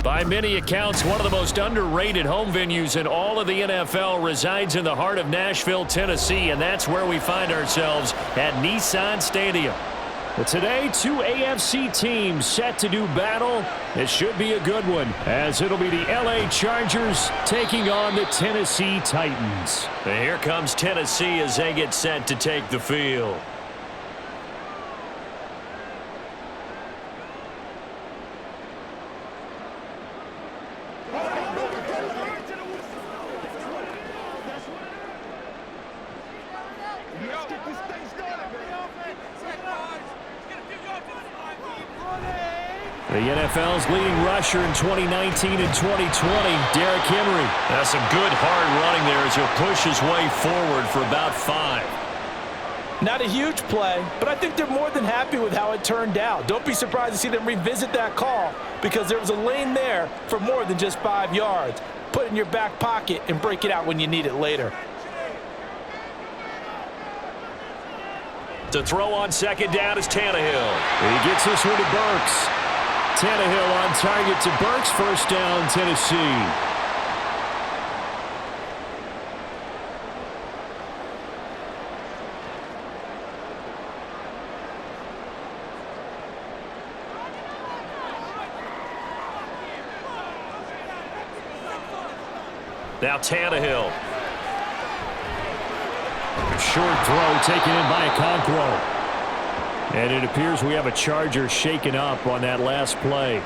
By many accounts, one of the most underrated home venues in all of the NFL resides in the heart of Nashville, Tennessee, and that's where we find ourselves at Nissan Stadium. But today, two AFC teams set to do battle. It should be a good one, as it'll be the LA Chargers taking on the Tennessee Titans. And here comes Tennessee as they get set to take the field. The NFL's leading rusher in 2019 and 2020, Derrick Henry. That's some good hard running there as he'll push his way forward for about 5. Not a huge play, but I think they're more than happy with how it turned out. Don't be surprised to see them revisit that call because there was a lane there for more than just 5 yards. Put it in your back pocket and break it out when you need it later. To throw on second down is Tannehill. He gets this one to Burks. Tannehill on target to Burks. First down, Tennessee. Now Tannehill. Short throw taken in by Okonkwo. And it appears we have a Charger shaken up on that last play.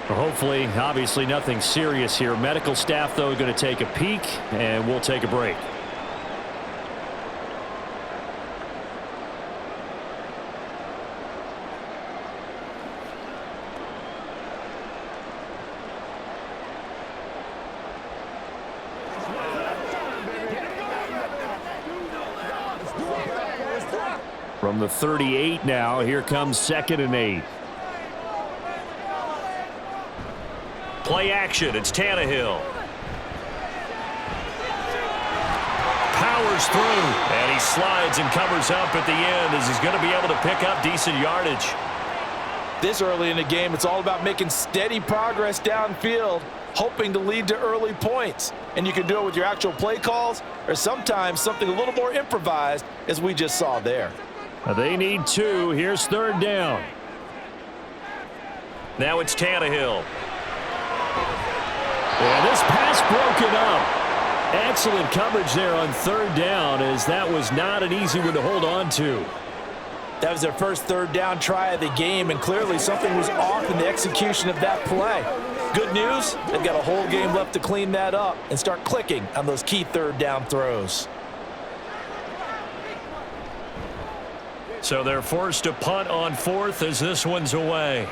Hopefully, obviously nothing serious here. Medical staff, though, going to take a peek, and we'll take a break. From the 38 now, here comes 2nd and 8. Play action, it's Tannehill. Powers through, and he slides and covers up at the end as he's going to be able to pick up decent yardage. This early in the game, it's all about making steady progress downfield, hoping to lead to early points. And you can do it with your actual play calls or sometimes something a little more improvised as we just saw there. They need 2. Here's 3rd down. Now it's Tannehill. And this pass broken up. Excellent coverage there on 3rd down, as that was not an easy one to hold on to. That was their first 3rd down try of the game, and clearly something was off in the execution of that play. Good news, they've got a whole game left to clean that up and start clicking on those key 3rd down throws. So they're forced to punt on 4th as this one's away.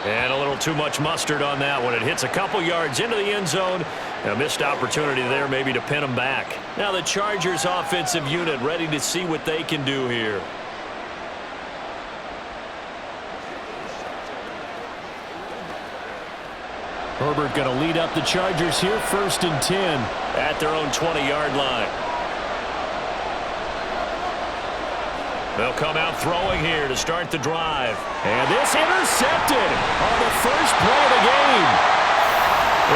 And a little too much mustard on that one. It hits a couple yards into the end zone. A missed opportunity there maybe to pin them back. Now the Chargers offensive unit ready to see what they can do here. Herbert going to lead up the Chargers here, 1st and 10 at their own 20-yard line. They'll come out throwing here to start the drive. And this intercepted on the first play of the game.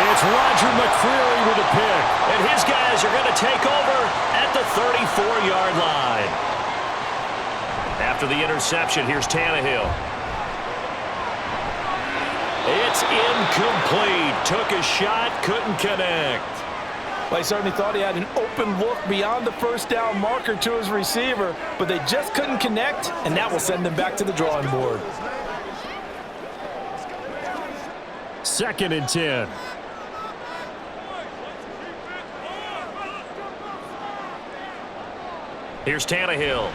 It's Roger McCreary with a pick. And his guys are going to take over at the 34-yard line. After the interception, here's Tannehill. It's incomplete. Took a shot, couldn't connect. Well, he certainly thought he had an open look beyond the first down marker to his receiver, but they just couldn't connect, and that will send them back to the drawing board. 2nd and 10. Here's Tannehill.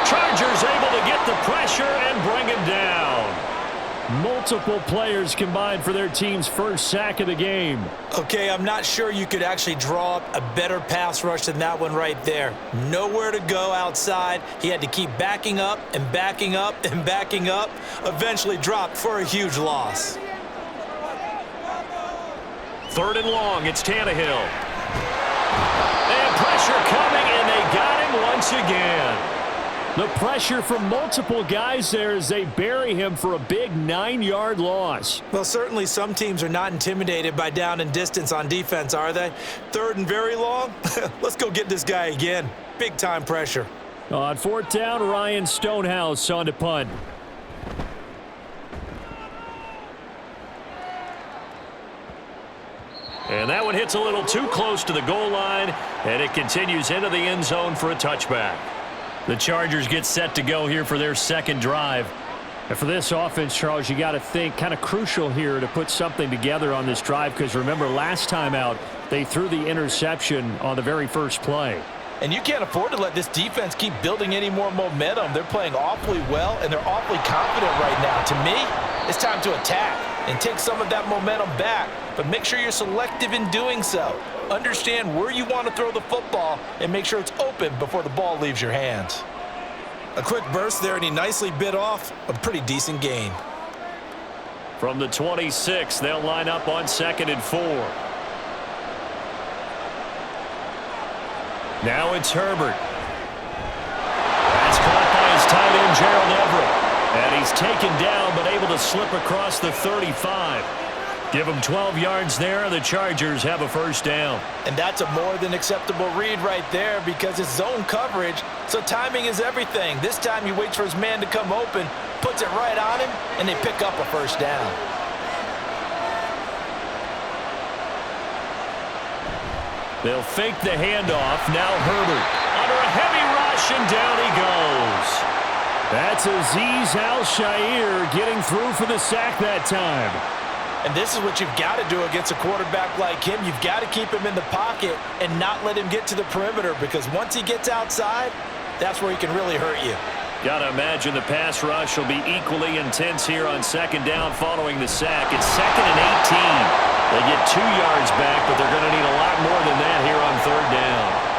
Chargers able to get the pressure and bring him down. Multiple players combined for their team's first sack of the game. Okay, I'm not sure you could actually draw up a better pass rush than that one right there. Nowhere to go outside. He had to keep backing up and backing up and backing up. Eventually dropped for a huge loss. 3rd and long, it's Tannehill. And pressure coming, and they got him once again. The pressure from multiple guys there as they bury him for a big 9-yard loss. Well, certainly some teams are not intimidated by down and distance on defense, are they? Third and very long? Let's go get this guy again. Big time pressure. On fourth down, Ryan Stonehouse on to punt. And that one hits a little too close to the goal line, and it continues into the end zone for a touchback. The Chargers get set to go here for their second drive. And for this offense, Charles, you got to think kind of crucial here to put something together on this drive because remember last time out, they threw the interception on the very first play. And you can't afford to let this defense keep building any more momentum. They're playing awfully well, and they're awfully confident right now. To me, it's time to attack and take some of that momentum back, but make sure you're selective in doing so. Understand where you want to throw the football and make sure it's open before the ball leaves your hands. A quick burst there, and he nicely bit off a pretty decent gain. From the 26, they'll line up on 2nd and 4. Now it's Herbert. That's caught by his tight end, Gerald Everett. And he's taken down, but able to slip across the 35. Give him 12 yards there. The Chargers have a first down. And that's a more than acceptable read right there because it's zone coverage, so timing is everything. This time he waits for his man to come open, puts it right on him, and they pick up a first down. They'll fake the handoff. Now Herbert under a heavy rush, and down he goes. That's Azeez Al-Shaair getting through for the sack that time. And this is what you've got to do against a quarterback like him. You've got to keep him in the pocket and not let him get to the perimeter because once he gets outside, that's where he can really hurt you. Got to imagine the pass rush will be equally intense here on 2nd down following the sack. It's 2nd and 18. They get 2 yards back, but they're going to need a lot more than that here on 3rd down.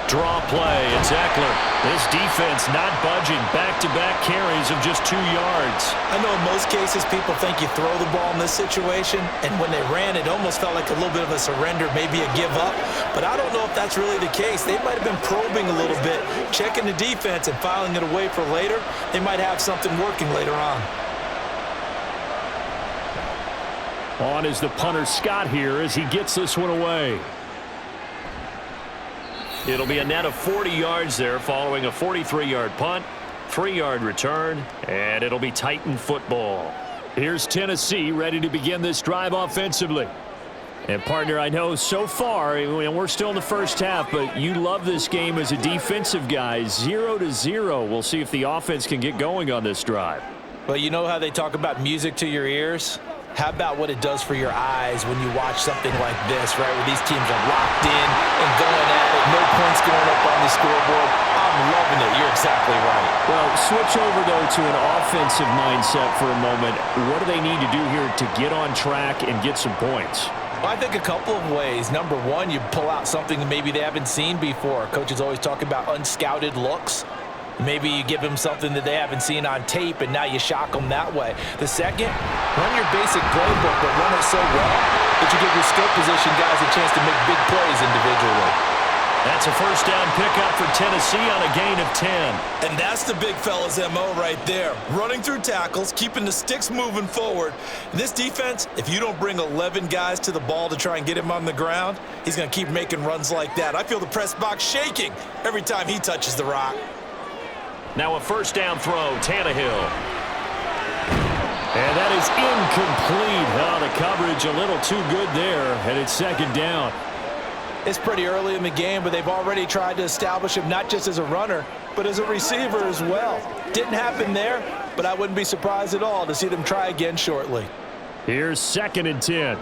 Draw play, it's Eckler. This defense not budging. Back-to-back carries of just 2 yards. I know in most cases people think you throw the ball in this situation, and when they ran, it almost felt like a little bit of a surrender, maybe a give up. But I don't know if that's really the case. They might have been probing a little bit, checking the defense and filing it away for later. They might have something working later on. On is the punter Scott here as he gets this one away. It'll be a net of 40 yards there following a 43-yard punt, 3-yard return, and it'll be Titan football. Here's Tennessee ready to begin this drive offensively. And, partner, I know so far, we're still in the first half, but you love this game as a defensive guy. 0-0. We'll see if the offense can get going on this drive. Well, you know how they talk about music to your ears? How about what it does for your eyes when you watch something like this, right, where these teams are locked in and going at it, no points going up on the scoreboard. I'm loving it. You're exactly right. Well, switch over, though, to an offensive mindset for a moment. What do they need to do here to get on track and get some points? Well, I think a couple of ways. Number one, you pull out something that maybe they haven't seen before. Coaches always talk about unscouted looks. Maybe you give them something that they haven't seen on tape, and now you shock them that way. The second, run your basic playbook, but run it so well that you give your skill position guys a chance to make big plays individually. That's a first down pickup for Tennessee on a gain of 10. And that's the big fella's MO right there. Running through tackles, keeping the sticks moving forward. This defense, if you don't bring 11 guys to the ball to try and get him on the ground, he's going to keep making runs like that. I feel the press box shaking every time he touches the rock. Now a first down throw, Tannehill. And that is incomplete. Oh, the coverage a little too good there, and it's 2nd down. It's pretty early in the game, but they've already tried to establish him not just as a runner, but as a receiver as well. Didn't happen there, but I wouldn't be surprised at all to see them try again shortly. Here's 2nd and 10.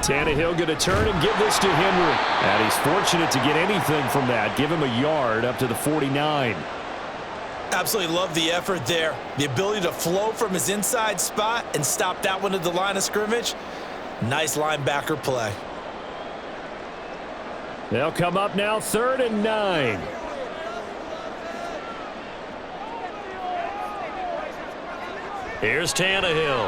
Tannehill going to turn and give this to Henry. And he's fortunate to get anything from that. Give him a yard up to the 49. Absolutely love the effort there. The ability to flow from his inside spot and stop that one at the line of scrimmage. Nice linebacker play. They'll come up now 3rd and 9. Here's Tannehill.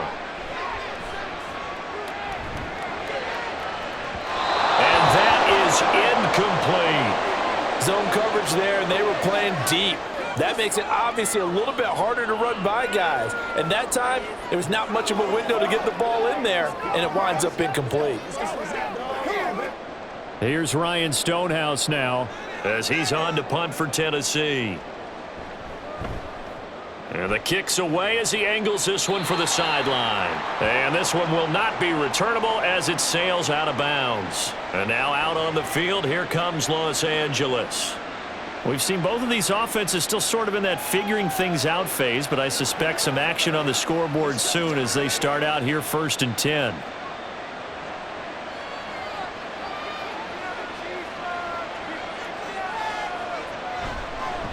And that is incomplete. Zone coverage there, and they were playing deep. That makes it obviously a little bit harder to run by guys. And that time, there was not much of a window to get the ball in there, and it winds up incomplete. Here's Ryan Stonehouse now as he's on to punt for Tennessee. And the kick's away as he angles this one for the sideline. And this one will not be returnable as it sails out of bounds. And now out on the field, here comes Los Angeles. We've seen both of these offenses still sort of in that figuring things out phase, but I suspect some action on the scoreboard soon as they start out here 1st and 10.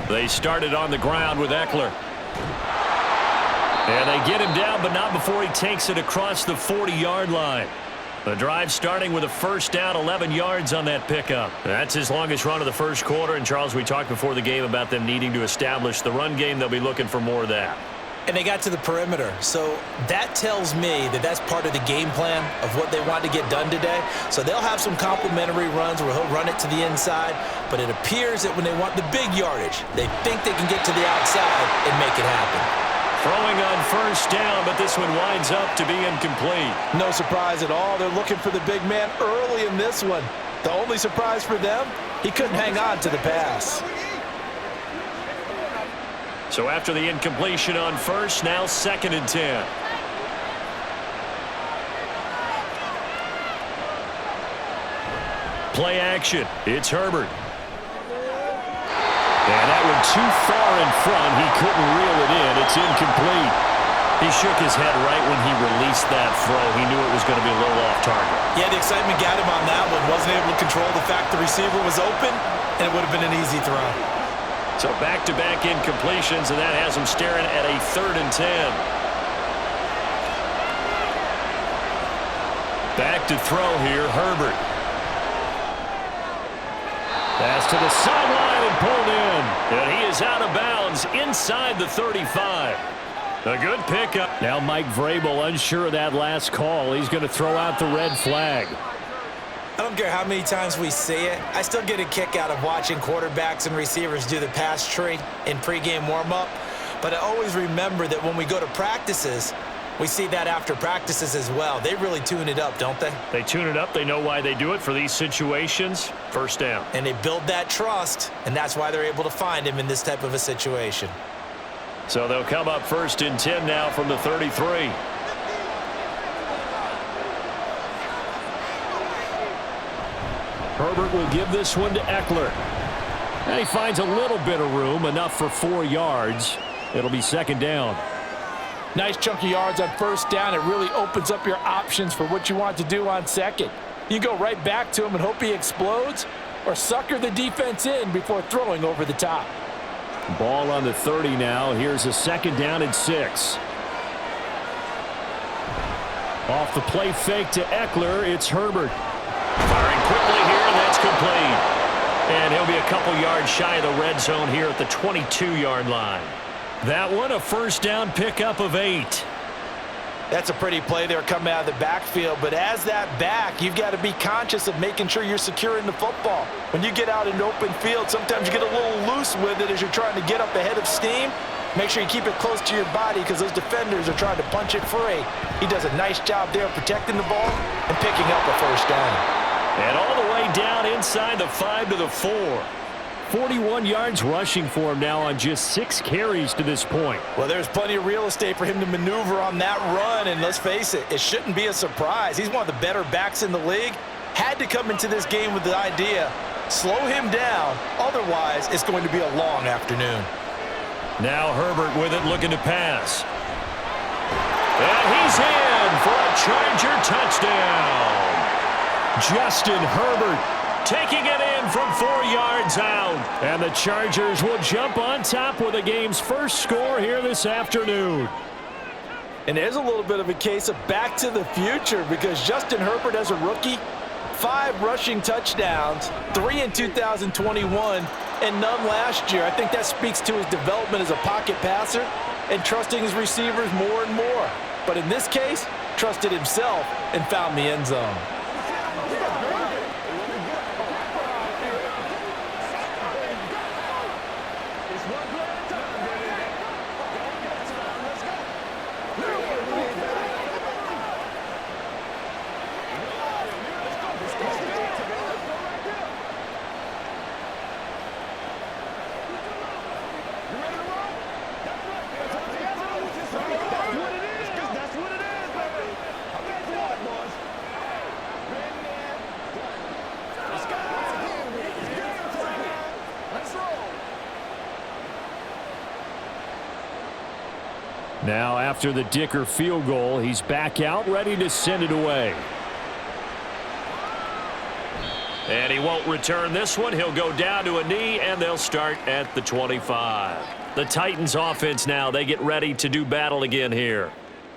They started on the ground with Eckler. And they get him down, but not before he takes it across the 40-yard line. The drive starting with a 1st down, 11 yards on that pickup. That's his longest run of the first quarter. And, Charles, we talked before the game about them needing to establish the run game. They'll be looking for more of that. And they got to the perimeter. So that tells me that that's part of the game plan of what they want to get done today. So they'll have some complementary runs where he'll run it to the inside. But it appears that when they want the big yardage, they think they can get to the outside and make it happen. Throwing on 1st down, but this one winds up to be incomplete. No surprise at all. They're looking for the big man early in this one. The only surprise for them, he couldn't hang on to the pass. So after the incompletion on 1st, now 2nd and 10. Play action. It's Herbert. And that one too far in front. He couldn't reel it in. It's incomplete. He shook his head right when he released that throw. He knew it was going to be a little off target. Yeah, the excitement got him on that one. Wasn't able to control the fact the receiver was open, and it would have been an easy throw. So back-to-back incompletions, and that has him staring at a 3rd and 10. Back to throw here, Herbert. Pass to the sideline and pulled in. And he is out of bounds inside the 35. A good pickup. Now Mike Vrabel unsure of that last call. He's going to throw out the red flag. I don't care how many times we see it. I still get a kick out of watching quarterbacks and receivers do the pass tree in pregame warm-up. But I always remember that when we go to practices, we see that after practices as well. They really tune it up, don't they? They tune it up. They know why they do it for these situations. 1st down. And they build that trust, and that's why they're able to find him in this type of a situation. So they'll come up 1st and 10 now from the 33. Herbert will give this one to Eckler. And he finds a little bit of room, enough for 4 yards. It'll be 2nd down. Nice chunky yards on 1st down. It really opens up your options for what you want to do on 2nd. You go right back to him and hope he explodes, or sucker the defense in before throwing over the top. Ball on the 30 now. Here's a 2nd down and 6. Off the play fake to Eckler, it's Herbert. Firing quickly here, and that's complete. And he'll be a couple yards shy of the red zone here at the 22-yard line. That one, a 1st down pickup of 8. That's a pretty play there coming out of the backfield, but as that back, you've got to be conscious of making sure you're securing the football. When you get out in open field, sometimes you get a little loose with it as you're trying to get up ahead of steam. Make sure you keep it close to your body because those defenders are trying to punch it free. He does a nice job there protecting the ball and picking up a 1st down. And all the way down inside the 5 to the 4. 41 yards rushing for him now on just 6 carries to this point. Well, there's plenty of real estate for him to maneuver on that run, and let's face it, it shouldn't be a surprise. He's one of the better backs in the league. Had to come into this game with the idea, slow him down, otherwise it's going to be a long afternoon. Now Herbert with it, looking to pass. And he's in for a Charger touchdown. Justin Herbert taking it in from 4 yards out. And the Chargers will jump on top with the game's first score here this afternoon. And there's a little bit of a case of back to the future because Justin Herbert as a rookie, 5 rushing touchdowns, 3 in 2021, and none last year. I think that speaks to his development as a pocket passer and trusting his receivers more and more. But in this case, trusted himself and found the end zone. Now, after the Dicker field goal, he's back out, ready to send it away. And he won't return this one. He'll go down to a knee, and they'll start at the 25. The Titans offense now, they get ready to do battle again here.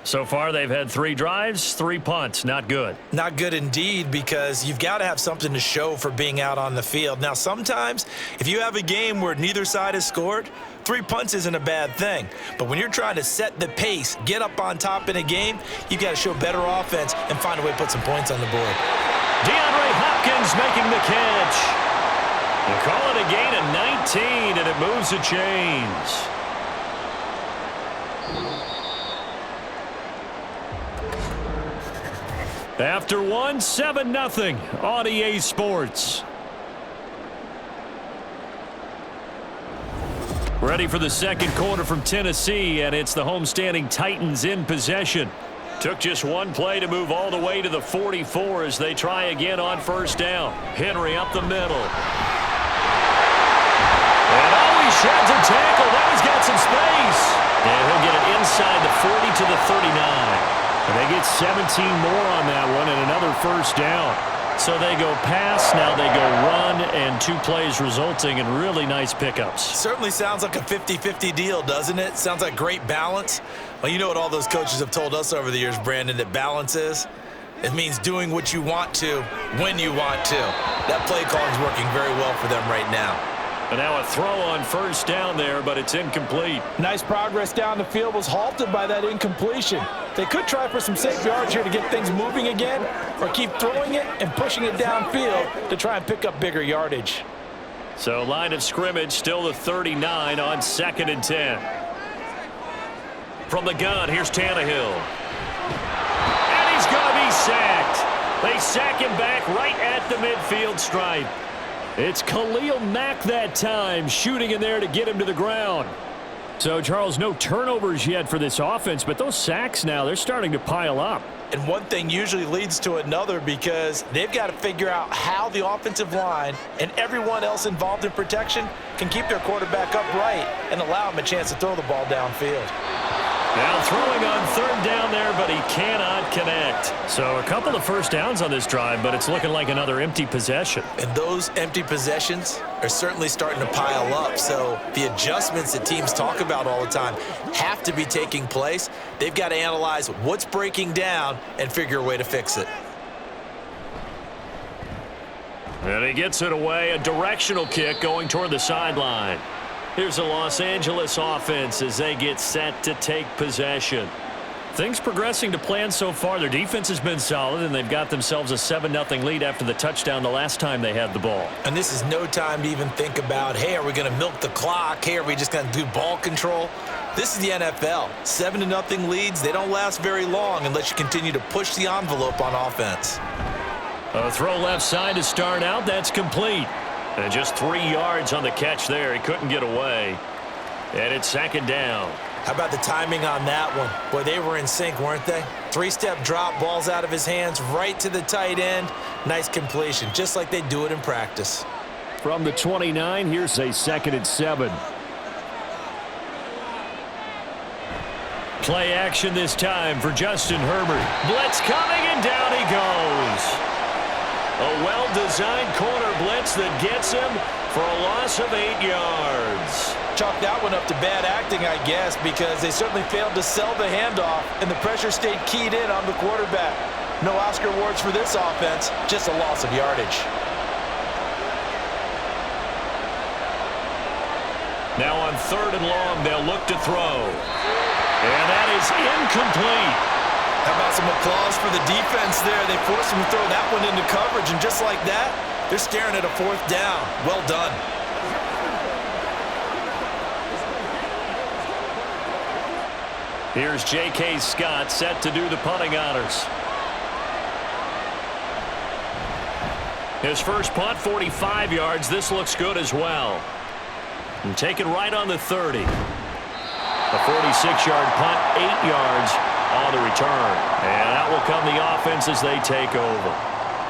So far, they've had 3 drives, 3 punts. Not good. Not good indeed, because you've got to have something to show for being out on the field. Now, sometimes, if you have a game where neither side has scored, 3 punts isn't a bad thing. But when you're trying to set the pace, get up on top in a game, you've got to show better offense and find a way to put some points on the board. DeAndre Hopkins making the catch. They call it a gain of 19, and it moves the chains. After one, 7-0 on EA Sports. Ready for the second quarter from Tennessee, and it's the homestanding Titans in possession. Took just one play to move all the way to the 44 as they try again on first down. Henry up the middle. And he sheds a tackle. Now he's got some space. And he'll get it inside the 40 to the 39. And they get 17 more on that one and another first down. So they go pass, now they go run, and 2 plays resulting in really nice pickups. Certainly sounds like a 50-50 deal, doesn't it? Sounds like great balance. Well, you know what all those coaches have told us over the years, Brandon, that balance is? It means doing what you want to when you want to. That play calling is working very well for them right now. And now a throw on first down there, but it's incomplete. Nice progress down the field was halted by that incompletion. They could try for some safe yards here to get things moving again, or keep throwing it and pushing it downfield to try and pick up bigger yardage. So line of scrimmage still the 39 on 2nd and 10. From the gun, here's Tannehill. And he's going to be sacked. They sack him back right at the midfield stripe. It's Khalil Mack that time, shooting in there to get him to the ground. So, Charles, no turnovers yet for this offense, but those sacks now, they're starting to pile up. And one thing usually leads to another because they've got to figure out how the offensive line and everyone else involved in protection can keep their quarterback upright and allow him a chance to throw the ball downfield. Now throwing on 3rd down there, but he cannot connect. So a couple of first downs on this drive, but it's looking like another empty possession. And those empty possessions are certainly starting to pile up. So the adjustments that teams talk about all the time have to be taking place. They've got to analyze what's breaking down and figure a way to fix it. And he gets it away, a directional kick going toward the sideline. Here's the Los Angeles offense as they get set to take possession. Things progressing to plan so far. Their defense has been solid, and they've got themselves a 7-0 lead after the touchdown the last time they had the ball. And this is no time to even think about, hey, are we going to milk the clock? Hey, are we just going to do ball control? This is the NFL. 7-0 leads, they don't last very long unless you continue to push the envelope on offense. A throw left side to start out. That's complete. And just 3 yards on the catch there. He couldn't get away. And it's 2nd down. How about the timing on that one? Boy, they were in sync, weren't they? 3-step drop, balls out of his hands, right to the tight end. Nice completion, just like they do it in practice. From the 29, here's a 2nd and 7. Play action this time for Justin Herbert. Blitz coming, and down he goes. A well-designed corner blitz that gets him for a loss of 8 yards. chalk that one up to bad acting, I guess, because they certainly failed to sell the handoff, and the pressure stayed keyed in on the quarterback. No Oscar awards for this offense, just a loss of yardage. Now on 3rd and long, they'll look to throw. And that is incomplete. How about some applause for the defense there? They forced him to throw that one into coverage, and just like that, they're staring at a 4th down. Well done. Here's J.K. Scott set to do the punting honors. His first punt, 45 yards. This looks good as well. And take it right on the 30. A 46-yard punt, 8 yards on the return. And out will come the offense as they take over.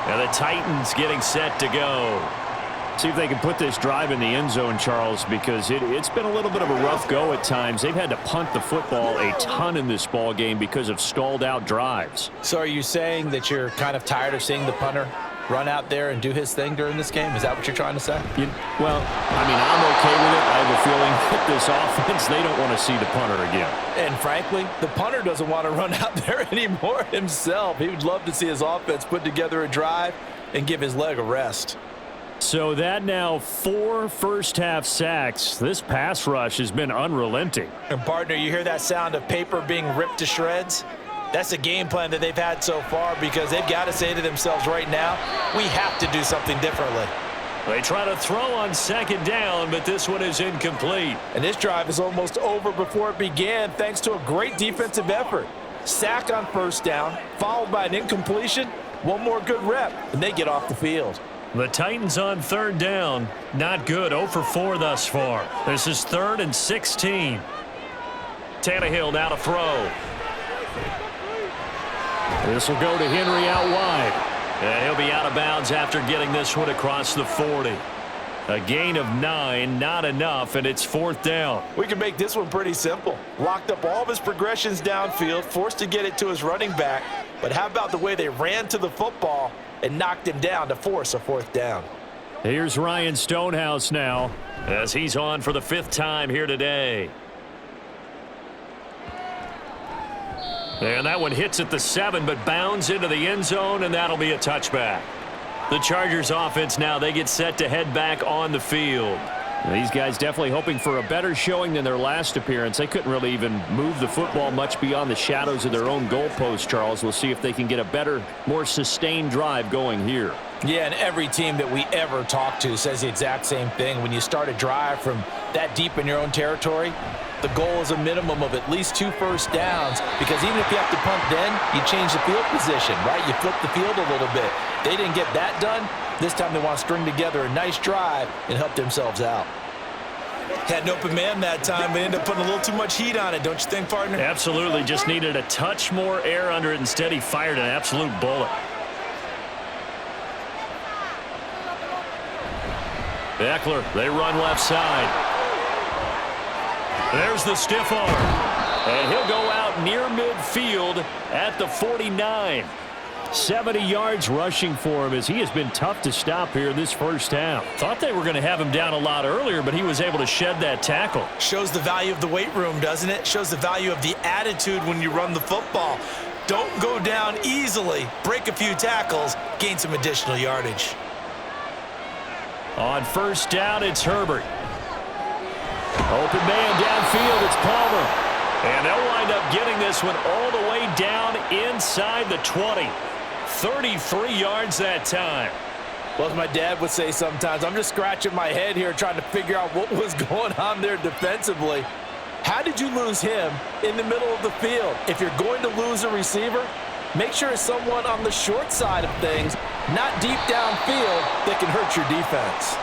And the Titans getting set to go. See if they can put this drive in the end zone, Charles, because it's been a little bit of a rough go at times. They've had to punt the football a ton in this ball game because of stalled-out drives. So are you saying that you're kind of tired of seeing the punter run out there and do his thing during this game? Is that what you're trying to say? Well, I mean, I'm okay with it. I have a feeling that this offense, they don't want to see the punter again. And frankly, the punter doesn't want to run out there anymore himself. He would love to see his offense put together a drive and give his leg a rest. So that now 4 first-half sacks. This pass rush has been unrelenting. And partner, you hear that sound of paper being ripped to shreds? That's a game plan that they've had so far, because they've got to say to themselves right now, we have to do something differently. They try to throw on 2nd down, but this one is incomplete. And this drive is almost over before it began, thanks to a great defensive effort. Sack on 1st down, followed by an incompletion, one more good rep, and they get off the field. The Titans on 3rd down. Not good. 0 for 4 thus far. This is 3rd and 16. Tannehill now to throw. This will go to Henry out wide. And he'll be out of bounds after getting this one across the 40. A gain of 9, not enough, and it's 4th down. We can make this one pretty simple. Locked up all of his progressions downfield, forced to get it to his running back. But how about the way they ran to the football and knocked him down to force a 4th down? Here's Ryan Stonehouse now, as he's on for the 5th time here today. And that one hits at the 7, but bounds into the end zone, and that'll be a touchback. The Chargers offense now, they get set to head back on the field. These guys definitely hoping for a better showing than their last appearance. They couldn't really even move the football much beyond the shadows of their own goalpost, Charles. We'll see if they can get a better, more sustained drive going here. Yeah, and every team that we ever talk to says the exact same thing. When you start a drive from that deep in your own territory, the goal is a minimum of at least 2 first downs, because even if you have to punt then, you change the field position, right? You flip the field a little bit. They didn't get that done. This time they want to string together a nice drive and help themselves out. Had an open man that time, but ended up putting a little too much heat on it, don't you think, partner? Absolutely. Just needed a touch more air under it. Instead, he fired an absolute bullet. Eckler, they run left side. There's the stiff arm. And he'll go out near midfield at the 49. 70 yards rushing for him, as he has been tough to stop here this first half. Thought they were going to have him down a lot earlier, but he was able to shed that tackle. Shows the value of the weight room, doesn't it? Shows the value of the attitude when you run the football. Don't go down easily. Break a few tackles, gain some additional yardage. On 1st down, it's Herbert. Open man downfield, it's Palmer. And they'll wind up getting this one all the way down inside the 20. 33 yards that time. Well, as my dad would say sometimes, I'm just scratching my head here trying to figure out what was going on there defensively. How did you lose him in the middle of the field? If you're going to lose a receiver, make sure it's someone on the short side of things, not deep downfield, that can hurt your defense.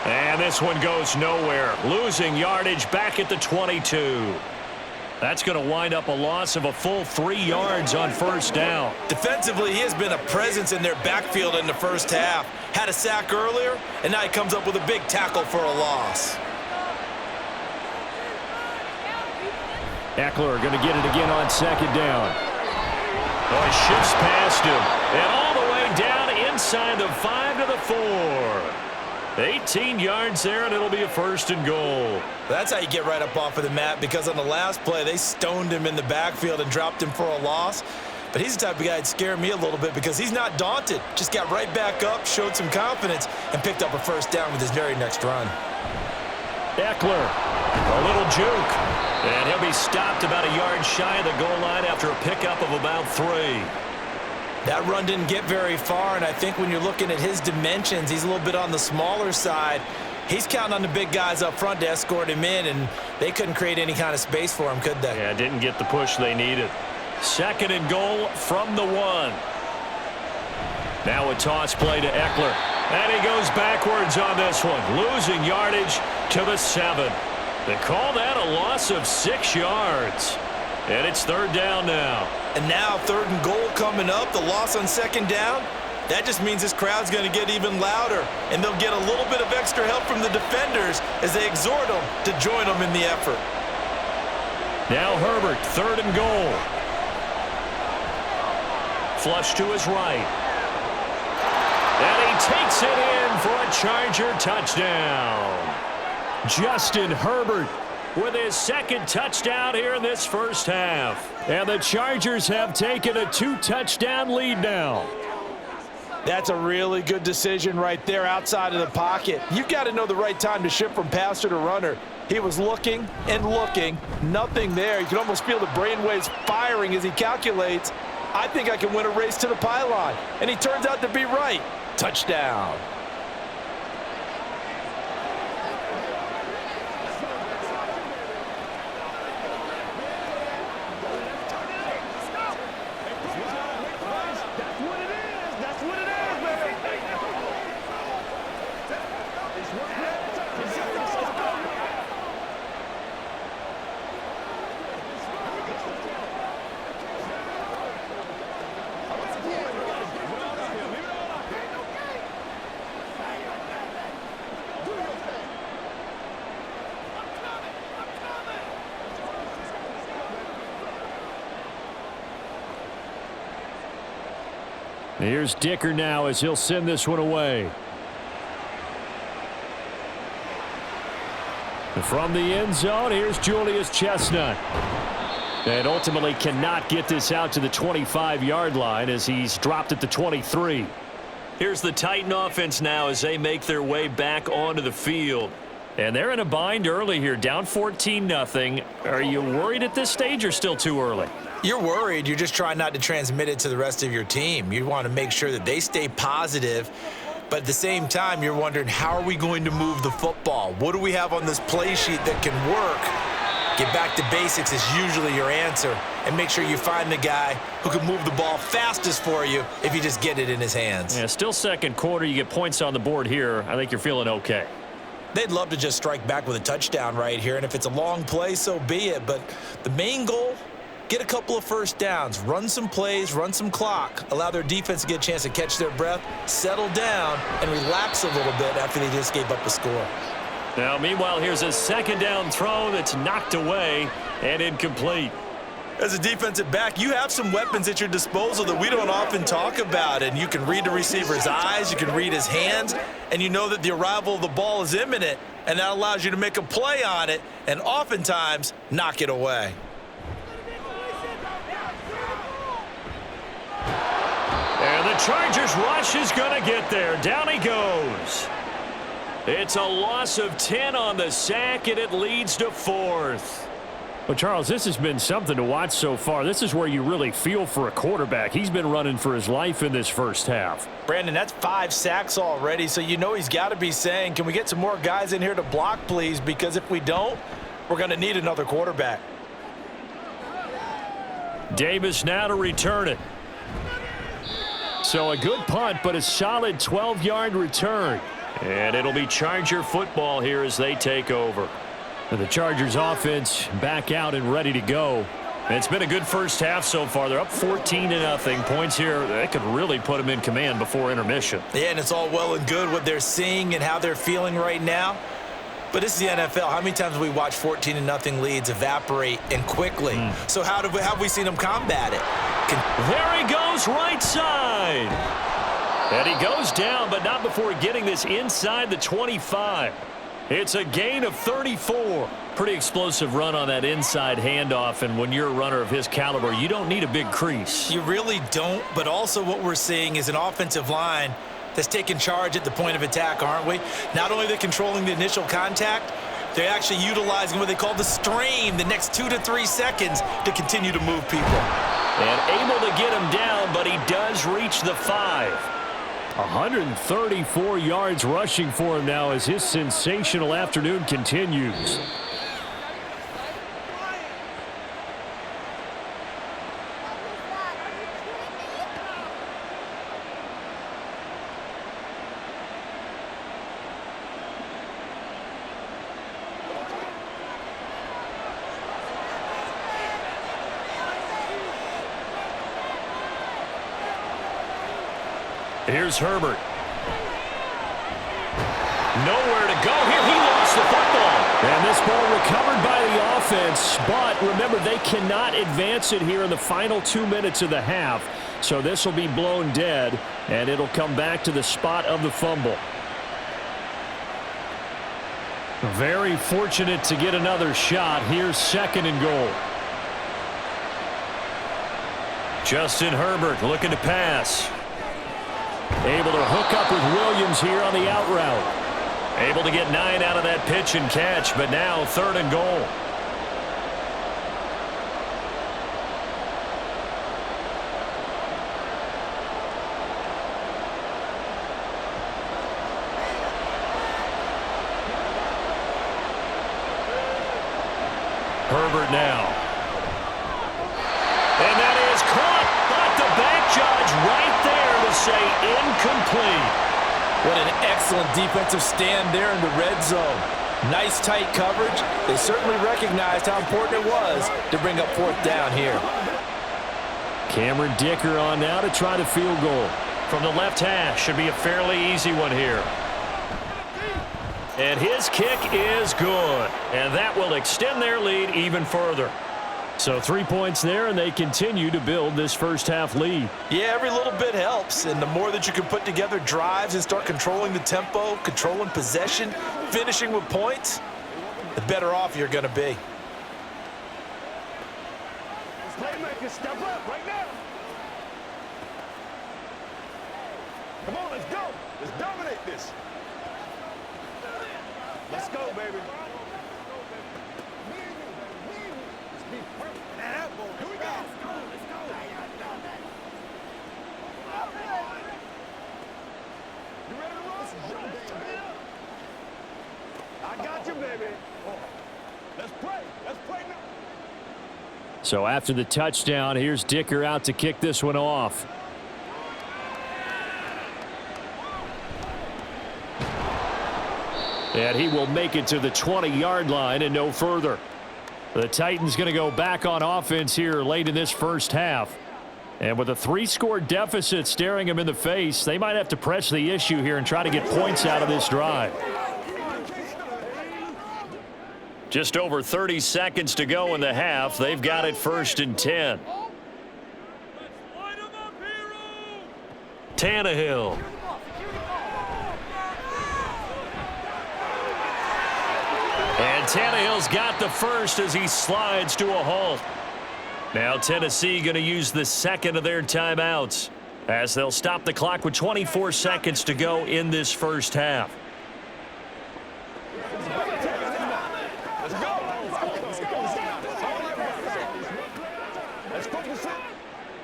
And this one goes nowhere. Losing yardage back at the 22. That's going to wind up a loss of a full 3 yards on 1st down. Defensively, he has been a presence in their backfield in the first half. Had a sack earlier, and now he comes up with a big tackle for a loss. Eckler going to get it again on 2nd down. Oh, he shifts past him. And all the way down inside the 5 to the 4. 18 yards there, and it'll be a 1st and goal. That's how you get right up off of the mat, because on the last play, they stoned him in the backfield and dropped him for a loss. But he's the type of guy that'd scare me a little bit because he's not daunted. Just got right back up, showed some confidence, and picked up a 1st down with his very next run. Eckler, a little juke, and he'll be stopped about a yard shy of the goal line after a pickup of about 3. That run didn't get very far, and I think when you're looking at his dimensions, he's a little bit on the smaller side. He's counting on the big guys up front to escort him in, and they couldn't create any kind of space for him, could they? Yeah, didn't get the push they needed. 2nd and goal from the 1. Now a toss play to Eckler. And he goes backwards on this one, losing yardage to the 7. They call that a loss of 6 yards. And it's 3rd down now. And now 3rd and goal coming up, the loss on 2nd down. That just means this crowd's going to get even louder, and they'll get a little bit of extra help from the defenders as they exhort them to join them in the effort. Now Herbert, 3rd and goal. Flush to his right. And he takes it in for a Charger touchdown. Justin Herbert with his 2nd touchdown here in this 1st half. And the Chargers have taken a 2-touchdown lead now. That's a really good decision right there outside of the pocket. You've got to know the right time to shift from passer to runner. He was looking and looking, nothing there. You can almost feel the brainwaves firing as he calculates, I think I can win a race to the pylon. And he turns out to be right. Touchdown. Here's Dicker now as he'll send this one away. From the end zone, here's Julius Chestnut. And ultimately cannot get this out to the 25-yard line as he's dropped at the 23. Here's the Titan offense now as they make their way back onto the field. And they're in a bind early here, down 14-0. Are you worried at this stage or still too early? You're worried. You're just trying not to transmit it to the rest of your team. You want to make sure that they stay positive. But at the same time, you're wondering, how are we going to move the football? What do we have on this play sheet that can work? Get back to basics is usually your answer. And make sure you find the guy who can move the ball fastest for you if you just get it in his hands. Yeah, still 2nd quarter. You get points on the board here. I think you're feeling okay. They'd love to just strike back with a touchdown right here. And if it's a long play, so be it. But the main goal, get a couple of 1st downs, run some plays, run some clock, allow their defense to get a chance to catch their breath, settle down, and relax a little bit after they just gave up a score. Now, meanwhile, here's a 2nd down throw that's knocked away and incomplete. As a defensive back, you have some weapons at your disposal that we don't often talk about, and you can read the receiver's eyes, you can read his hands, and you know that the arrival of the ball is imminent, and that allows you to make a play on it and oftentimes knock it away. And the Chargers rush is going to get there. Down he goes. It's a loss of 10 on the sack, and it leads to 4th. Well, Charles, this has been something to watch so far. This is where you really feel for a quarterback. He's been running for his life in this 1st half. Brandon, that's 5 sacks already, so you know he's got to be saying, can we get some more guys in here to block, please? Because if we don't, we're going to need another quarterback. Davis now to return it. So a good punt, but a solid 12-yard return. And it'll be Charger football here as they take over. And the Chargers offense back out and ready to go. And it's been a good 1st half so far. They're up 14-0. Points here, that could really put them in command before intermission. Yeah, and it's all well and good what they're seeing and how they're feeling right now. But this is the NFL. How many times have we watched 14-0 leads evaporate and quickly? So how have we seen them combat it? There he goes right side. And he goes down, but not before getting this inside the 25. It's a gain of 34. Pretty explosive run on that inside handoff, and when you're a runner of his caliber, you don't need a big crease. You really don't, but also what we're seeing is an offensive line that's taking charge at the point of attack, aren't we? Not only are they controlling the initial contact, they're actually utilizing what they call the strain, the next 2 to 3 seconds, to continue to move people. And able to get him down, but he does reach the 5. 134 yards rushing for him now as his sensational afternoon continues. Here's Herbert. Nowhere to go here. He lost the football. And this ball recovered by the offense. But remember, they cannot advance it here in the final 2 minutes of the half. So this will be blown dead, and it'll come back to the spot of the fumble. Very fortunate to get another shot. Here's 2nd and goal. Justin Herbert looking to pass. Able to hook up with Williams here on the out route. Able to get 9 out of that pitch and catch, but now 3rd and goal. Herbert now. And that is caught, but the back judge right there to say incomplete. What an excellent defensive stand there in the red zone. Nice tight coverage. They certainly recognized how important it was to bring up 4th down here. Cameron Dicker on now to try the field goal. From the left hash, should be a fairly easy one here. And his kick is good. And that will extend their lead even further. So 3 points there, and they continue to build this first half lead. Yeah, every little bit helps. And the more that you can put together drives and start controlling the tempo, controlling possession, finishing with points, the better off you're going to be. Playmakers, step up right now. Come on, let's go. Let's dominate this. Let's go, baby. Here we go. Let's go. You ready to roll? I got you, baby. Let's pray. Let's pray now. So after the touchdown, here's Dicker out to kick this one off. And he will make it to the 20-yard line and no further. The Titans going to go back on offense here late in this first half. And with a 3-score deficit staring them in the face, they might have to press the issue here and try to get points out of this drive. Just over 30 seconds to go in the half. They've got it 1st and 10. Tannehill. And Tannehill's got the first as he slides to a halt. Now Tennessee going to use the 2nd of their timeouts as they'll stop the clock with 24 seconds to go in this first half.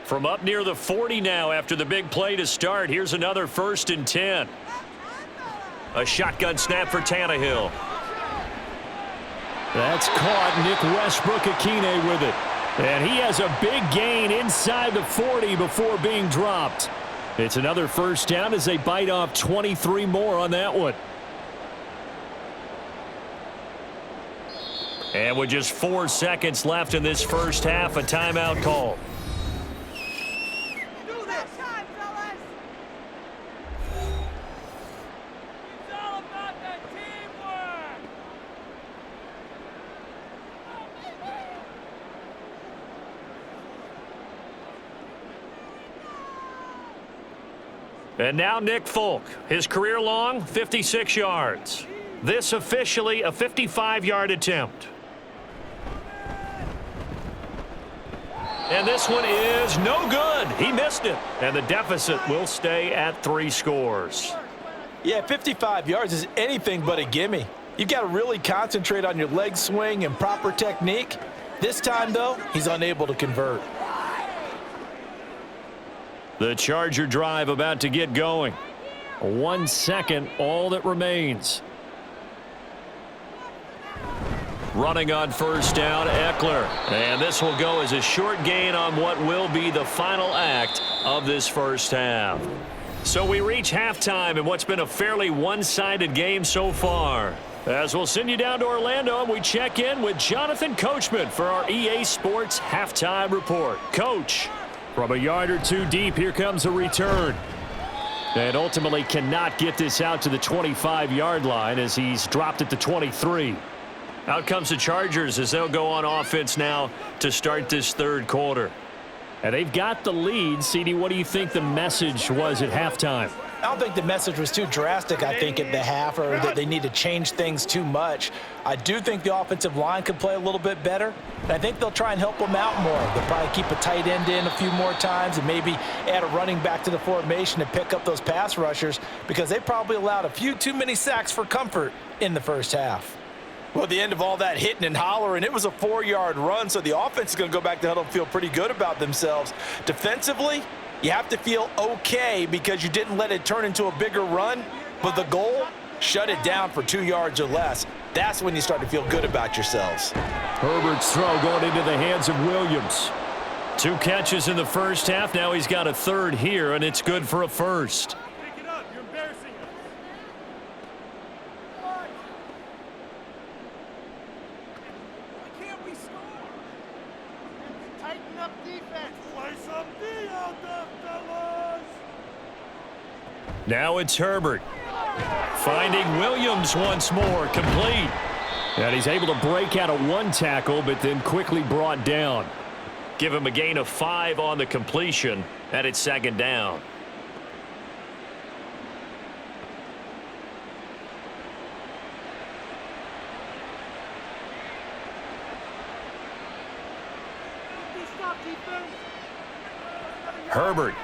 From up near the 40 now after the big play to start, here's another 1st and 10. A shotgun snap for Tannehill. That's caught. Nick Westbrook-Akine with it. And he has a big gain inside the 40 before being dropped. It's another 1st down as they bite off 23 more on that one. And with just 4 seconds left in this first half, a timeout call. And now Nick Folk. His career long, 56 yards. This officially a 55-yard attempt. And this one is no good. He missed it. And the deficit will stay at 3 scores. Yeah, 55 yards is anything but a gimme. You've got to really concentrate on your leg swing and proper technique. This time, though, he's unable to convert. The Charger drive about to get going. 1 second, all that remains. Running on first down, Eckler. And this will go as a short gain on what will be the final act of this first half. So we reach halftime in what's been a fairly one-sided game so far. As we'll send you down to Orlando, and we check in with Jonathan Coachman for our EA Sports Halftime Report. Coach, from a yard or two deep, here comes a return. And ultimately cannot get this out to the 25-yard line as he's dropped at the 23. Out comes the Chargers as they'll go on offense now to start this third quarter. And they've got the lead. CD, what do you think the message was at halftime? I don't think the message was too drastic, I think, at the half, or that they need to change things too much. I do think the offensive line could play a little bit better, and I think they'll try and help them out more. They'll probably keep a tight end in a few more times and maybe add a running back to the formation to pick up those pass rushers, because they probably allowed a few too many sacks for comfort in the first half. Well, at the end of all that hitting and hollering, it was a 4-yard run, so the offense is going to go back to huddle and feel pretty good about themselves. Defensively, you have to feel okay because you didn't let it turn into a bigger run, but the goal, shut it down for 2 yards or less. That's when you start to feel good about yourselves. Herbert's throw going into the hands of Williams. 2 catches in the first half. Now he's got a third here, and it's good for a first. Pick it up. You're embarrassing us. Why can't we score? Tighten up defense. Play some D out there, fellas. Now it's Herbert. Finding Williams once more, complete. And he's able to break out of 1 tackle, but then quickly brought down. Give him a gain of 5 on the completion, and it's second down. Stop defense. Herbert.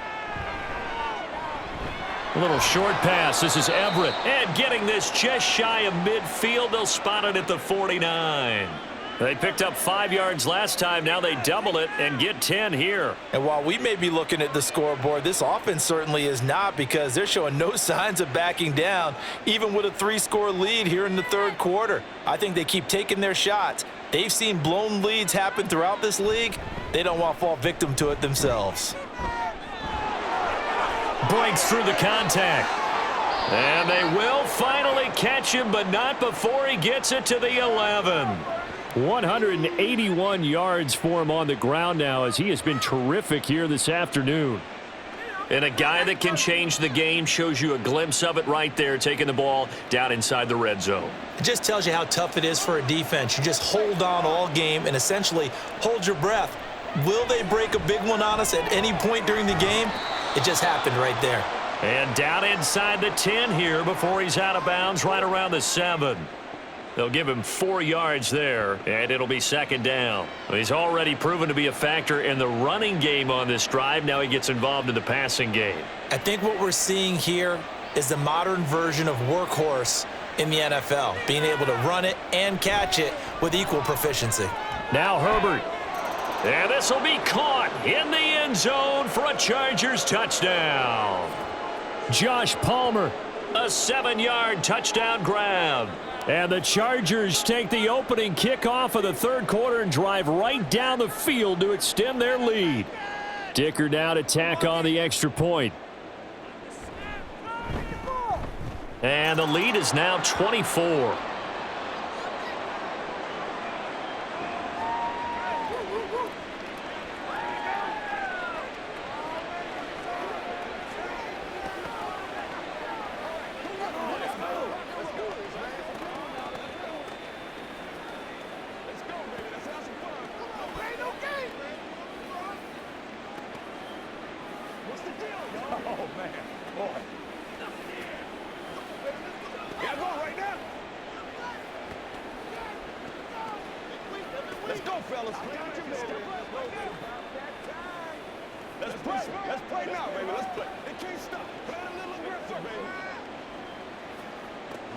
A little short pass. This is Everett. And getting this just shy of midfield. They'll spot it at the 49. They picked up 5 yards last time. Now they double it and get 10 here. And while we may be looking at the scoreboard, this offense certainly is not, because they're showing no signs of backing down, even with a 3-score lead here in the third quarter. I think they keep taking their shots. They've seen blown leads happen throughout this league. They don't want to fall victim to it themselves. Breaks through the contact. And they will finally catch him, but not before he gets it to the 11. 181 yards for him on the ground now, as he has been terrific here this afternoon. And a guy that can change the game, shows you a glimpse of it right there, taking the ball down inside the red zone. It just tells you how tough it is for a defense. You just hold on all game and essentially hold your breath. Will they break a big one on us at any point during the game? It just happened right there. And down inside the 10 here before he's out of bounds, right around the 7. They'll give him 4 yards there, and it'll be second down. He's already proven to be a factor in the running game on this drive. Now he gets involved in the passing game. I think what we're seeing here is the modern version of workhorse in the NFL, being able to run it and catch it with equal proficiency. Now Herbert. And this will be caught in the end zone for a Chargers touchdown. Josh Palmer, a 7-yard touchdown grab. And the Chargers take the opening kickoff of the third quarter and drive right down the field to extend their lead. Dicker now to tack on the extra point. And the lead is now 24. What's the deal, yo? Oh, man. Boy, Let's go, fellas. Let's play. Let's play now, baby. Let's play. They can't stop. Play a little aggressive, baby.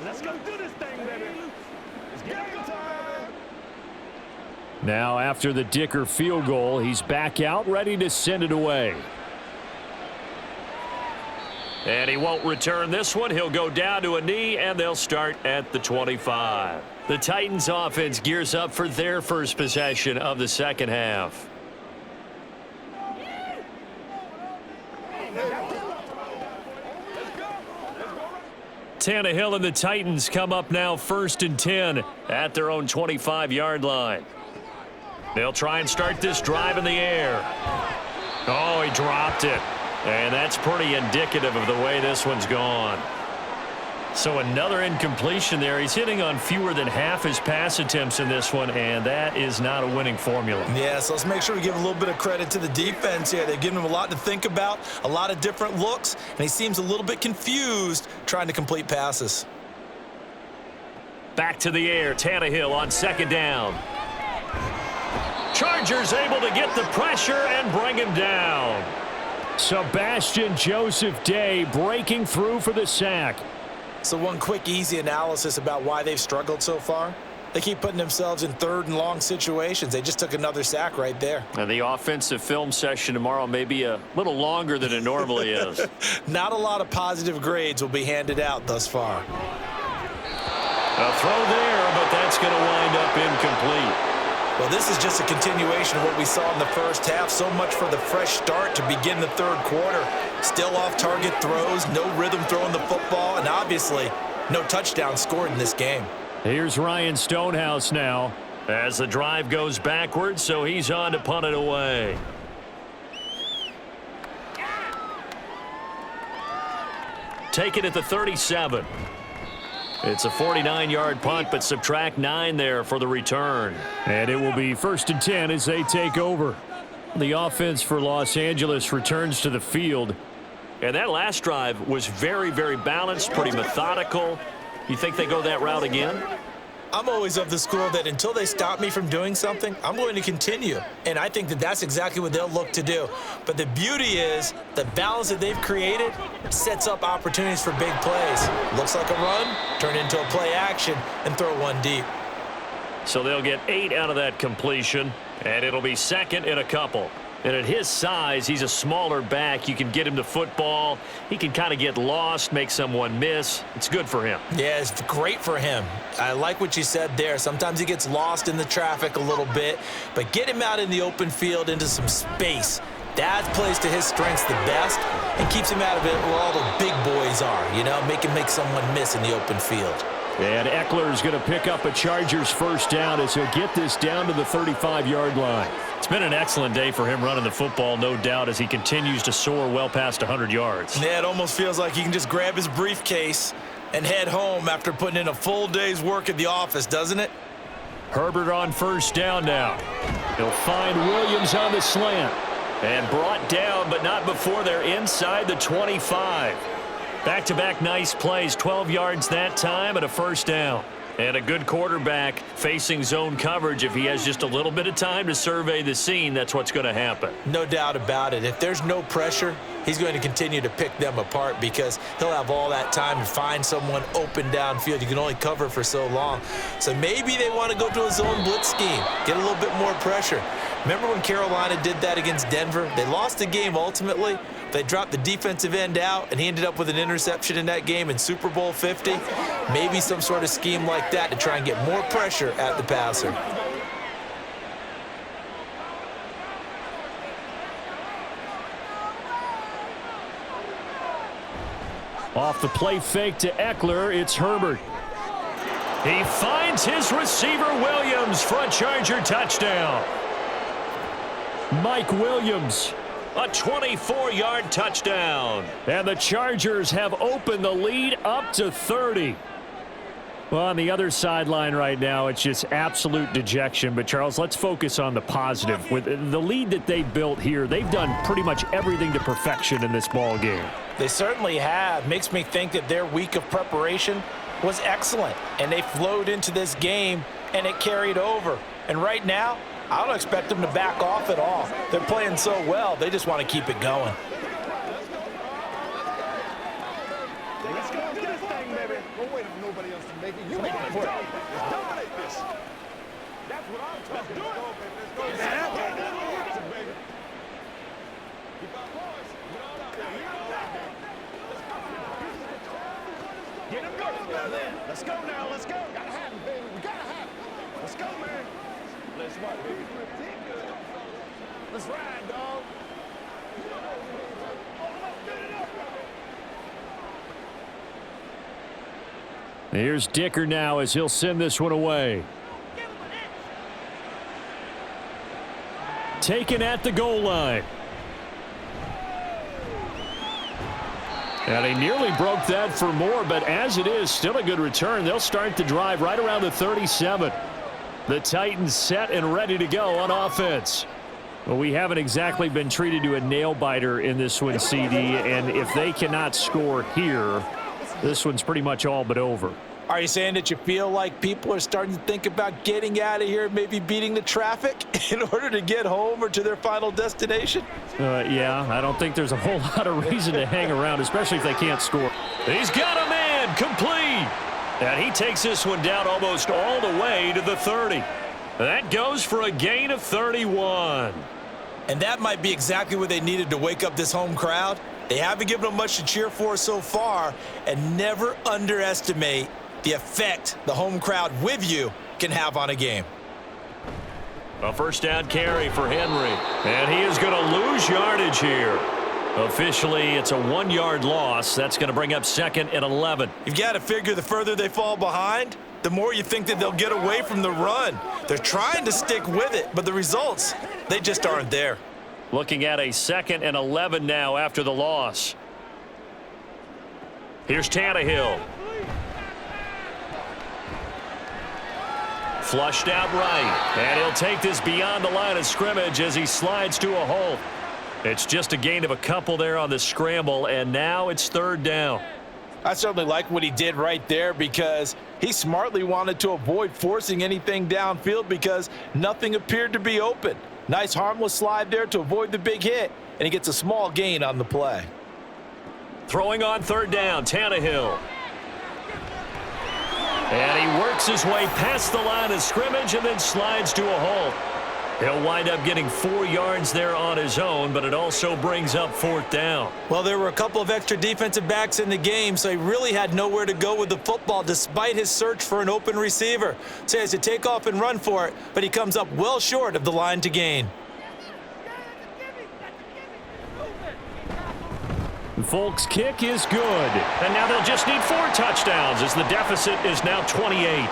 Let's go do this thing, baby. It's game time. Now, after the Dicker field goal, he's back out, ready to send it away. And he won't return this one. He'll go down to a knee, and they'll start at the 25. The Titans offense gears up for their first possession of the second half. Tannehill and the Titans come up now 1st and 10 at their own 25-yard line. They'll try and start this drive in the air. Oh, he dropped it. And that's pretty indicative of the way this one's gone. So another incompletion there. He's hitting on fewer than half his pass attempts in this one, and that is not a winning formula. Yeah, so let's make sure we give a little bit of credit to the defense here. They've given him a lot to think about, a lot of different looks, and he seems a little bit confused trying to complete passes. Back to the air. Tannehill on 2nd down. Chargers able to get the pressure and bring him down. Sebastian Joseph Day breaking through for the sack. So one quick, easy analysis about why they've struggled so far. They keep putting themselves in 3rd and long situations. They just took another sack right there. And the offensive film session tomorrow may be a little longer than it normally is. Not a lot of positive grades will be handed out thus far. A throw there, but that's going to wind up incomplete. Well, this is just a continuation of what we saw in the first half. So much for the fresh start to begin the 3rd quarter. Still off-target throws, no rhythm throwing the football, and obviously no touchdown scored in this game. Here's Ryan Stonehouse now as the drive goes backwards, so he's on to punt it away. Take it at the 37. It's a 49-yard punt, but subtract 9 there for the return. And it will be 1st and 10 as they take over. The offense for Los Angeles returns to the field. And that last drive was very, very balanced, pretty methodical. You think they go that route again? I'm always of the school that until they stop me from doing something, I'm going to continue. And I think that that's exactly what they'll look to do. But the beauty is the balance that they've created sets up opportunities for big plays. Looks like a run, turn it into a play action, and throw one deep. So they'll get 8 out of that completion, and it'll be 2nd and a couple. And at his size, he's a smaller back. You can get him the football. He can kind of get lost, make someone miss. It's good for him. Yeah, it's great for him. I like what you said there. Sometimes he gets lost in the traffic a little bit, but get him out in the open field into some space. That plays to his strengths the best and keeps him out of it where all the big boys are, you know, make someone miss in the open field. And Eckler's going to pick up a Chargers 1st down as he'll get this down to the 35-yard line. It's been an excellent day for him running the football, no doubt, as he continues to soar well past 100 yards. Yeah, it almost feels like he can just grab his briefcase and head home after putting in a full day's work at the office, doesn't it? Herbert on 1st down now. He'll find Williams on the slant. And brought down, but not before they're inside the 25. Back-to-back nice plays, 12 yards that time and a 1st down. And a good quarterback facing zone coverage. If he has just a little bit of time to survey the scene, that's what's going to happen. No doubt about it. If there's no pressure, he's going to continue to pick them apart because he'll have all that time to find someone open downfield. You can only cover for so long. So maybe they want to go to a zone blitz scheme, get a little bit more pressure. Remember when Carolina did that against Denver? They lost the game ultimately. They dropped the defensive end out, and he ended up with an interception in that game in Super Bowl 50. Maybe some sort of scheme like that to try and get more pressure at the passer. Off the play fake to Eckler, it's Herbert. He finds his receiver Williams for a Charger touchdown. Mike Williams, a 24-yard touchdown. And the Chargers have opened the lead up to 30. Well, on the other sideline right now, it's just absolute dejection. But, Charles, let's focus on the positive. With the lead that they built here, they've done pretty much everything to perfection in this ball game. They certainly have. Makes me think that their week of preparation was excellent. And they flowed into this game, and it carried over. And right now, I don't expect them to back off at all. They're playing so well, they just want to keep it going. Let's go do this thing, baby. Don't wait for nobody else to make it. You make it for it. Let's dominate this. That's what I'm talking about. Let's go, baby. Let's go, baby. Keep our boys. Get him going. Let's go now. Let's go. Gotta have him, baby. We gotta have him. Let's go, man. Let's ride, baby. Let's ride, dog. Here's Dicker now as he'll send this one away. Taken at the goal line. And he nearly broke that for more, but as it is, still a good return. They'll start the drive right around the 37. The Titans set and ready to go on offense. Well, we haven't exactly been treated to a nail-biter in this one, CD, and if they cannot score here, this one's pretty much all but over. Are you saying that you feel like people are starting to think about getting out of here, maybe beating the traffic in order to get home or to their final destination? Yeah, I don't think there's a whole lot of reason to hang around, especially if they can't score. He's got a man, complete. And he takes this one down almost all the way to the 30. That goes for a gain of 31. And that might be exactly what they needed to wake up this home crowd. They haven't given them much to cheer for so far, and never underestimate the effect the home crowd with you can have on a game. A first down carry for Henry. And he is going to lose yardage here. Officially, it's a 1-yard loss. That's going to bring up 2nd and 11. You've got to figure the further they fall behind, the more you think that they'll get away from the run. They're trying to stick with it, but the results, they just aren't there. Looking at a 2nd and 11 now after the loss. Here's Tannehill. Flushed out right. And he'll take this beyond the line of scrimmage as he slides to a halt. It's just a gain of a couple there on the scramble, and now it's 3rd down. I certainly like what he did right there because he smartly wanted to avoid forcing anything downfield because nothing appeared to be open. Nice harmless slide there to avoid the big hit, and he gets a small gain on the play. Throwing on 3rd down, Tannehill. And he works his way past the line of scrimmage and then slides to a halt. He'll wind up getting 4 yards there on his own, but it also brings up 4th down. Well, there were a couple of extra defensive backs in the game, so he really had nowhere to go with the football despite his search for an open receiver. So he has to take off and run for it, but he comes up well short of the line to gain. Folk's kick is good. And now they'll just need 4 touchdowns as the deficit is now 28.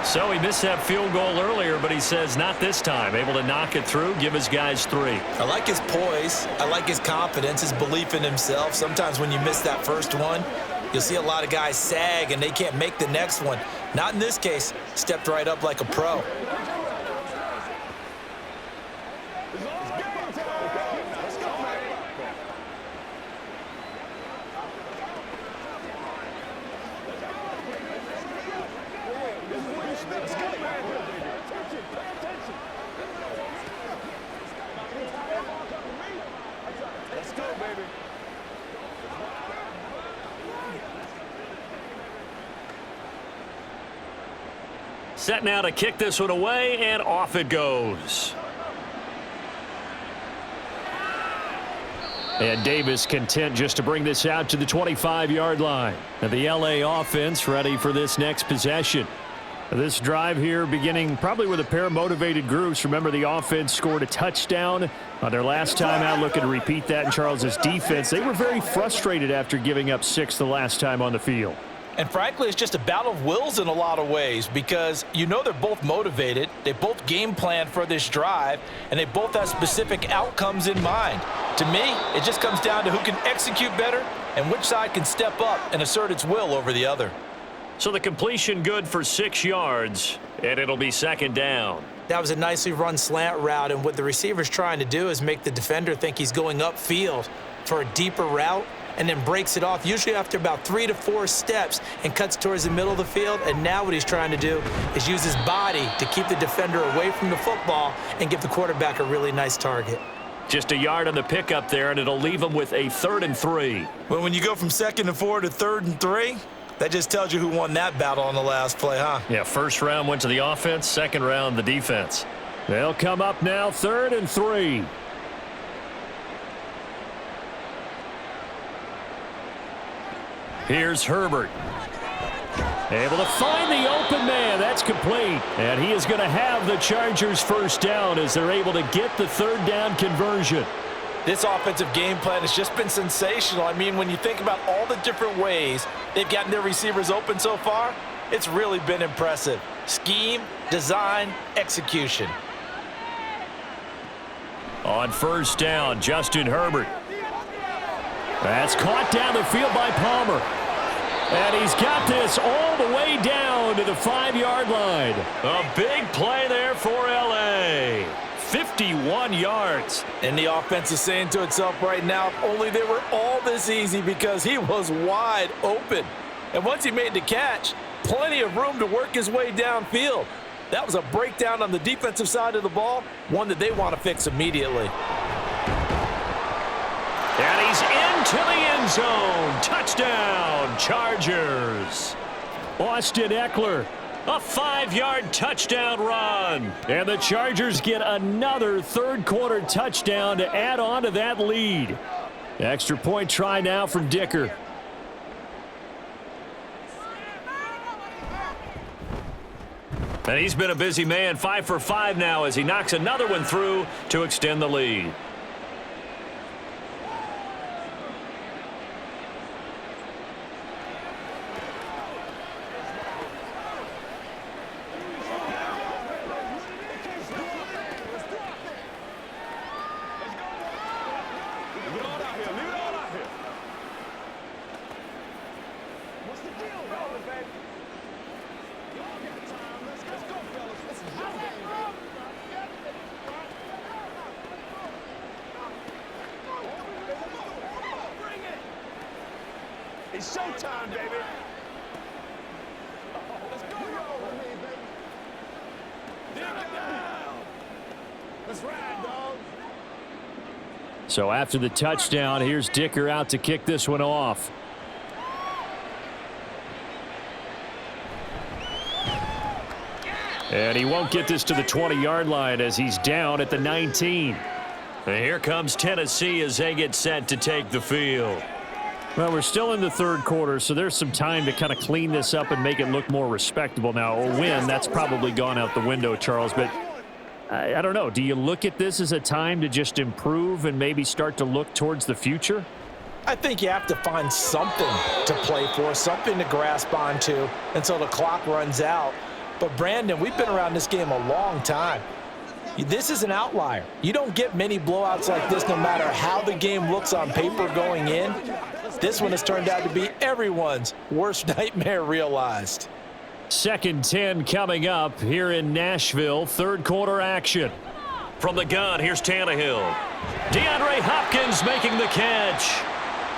So he missed that field goal earlier, but he says not this time. Able to knock it through, give his guys 3. I like his poise. I like his confidence, his belief in himself. Sometimes when you miss that first one, you'll see a lot of guys sag and they can't make the next one. Not in this case. Stepped right up like a pro. Set now to kick this one away, and off it goes. And Davis content just to bring this out to the 25-yard line. And the LA offense ready for this next possession. This drive here beginning probably with a pair of motivated groups. Remember, the offense scored a touchdown on their last time out. Looking to repeat that in Charles's defense. They were very frustrated after giving up 6 the last time on the field. And frankly, it's just a battle of wills in a lot of ways because you know they're both motivated, they both game plan for this drive, and they both have specific outcomes in mind. To me, it just comes down to who can execute better and which side can step up and assert its will over the other. So the completion good for 6 yards, and it'll be 2nd down. That was a nicely run slant route, and what the receiver's trying to do is make the defender think he's going upfield for a deeper route, and then breaks it off, usually after about 3 to 4 steps, and cuts towards the middle of the field. And now what he's trying to do is use his body to keep the defender away from the football and give the quarterback a really nice target. Just a yard on the pickup there, and it'll leave him with a 3rd and 3. Well, when you go from 2nd and 4 to 3rd and 3, that just tells you who won that battle on the last play, huh? Yeah, first round went to the offense, second round the defense. They'll come up now, 3rd and 3. Here's Herbert. Able to find the open man. That's complete. And he is going to have the Chargers first down as they're able to get the 3rd down conversion. This offensive game plan has just been sensational. I mean, when you think about all the different ways they've gotten their receivers open so far, it's really been impressive. Scheme, design, execution. On first down, Justin Herbert. That's caught down the field by Palmer. And he's got this all the way down to the 5-yard line. A big play there for L.A. 51 yards. And the offense is saying to itself right now, if only they were all this easy, because he was wide open. And once he made the catch, plenty of room to work his way downfield. That was a breakdown on the defensive side of the ball, one that they want to fix immediately. And he's into the end zone. Touchdown, Chargers. Austin Eckler, a 5-yard touchdown run. And the Chargers get another third-quarter touchdown to add on to that lead. Extra point try now from Dicker. And he's been a busy man, 5 for 5 now as he knocks another one through to extend the lead. It's showtime, baby. Let's go. Let's ride, dog. So after the touchdown, here's Dicker out to kick this one off. And he won't get this to the 20-yard line as he's down at the 19. And here comes Tennessee as they get set to take the field. Well, we're still in the third quarter, so there's some time to kind of clean this up and make it look more respectable. Now, a win, that's probably gone out the window, Charles, but I don't know. Do you look at this as a time to just improve and maybe start to look towards the future? I think you have to find something to play for, something to grasp onto until the clock runs out. But, Brandon, we've been around this game a long time. This is an outlier. You don't get many blowouts like this no matter how the game looks on paper going in. This one has turned out to be everyone's worst nightmare realized. 2nd and 10 coming up here in Nashville. Third quarter action. From the gun, here's Tannehill. DeAndre Hopkins making the catch.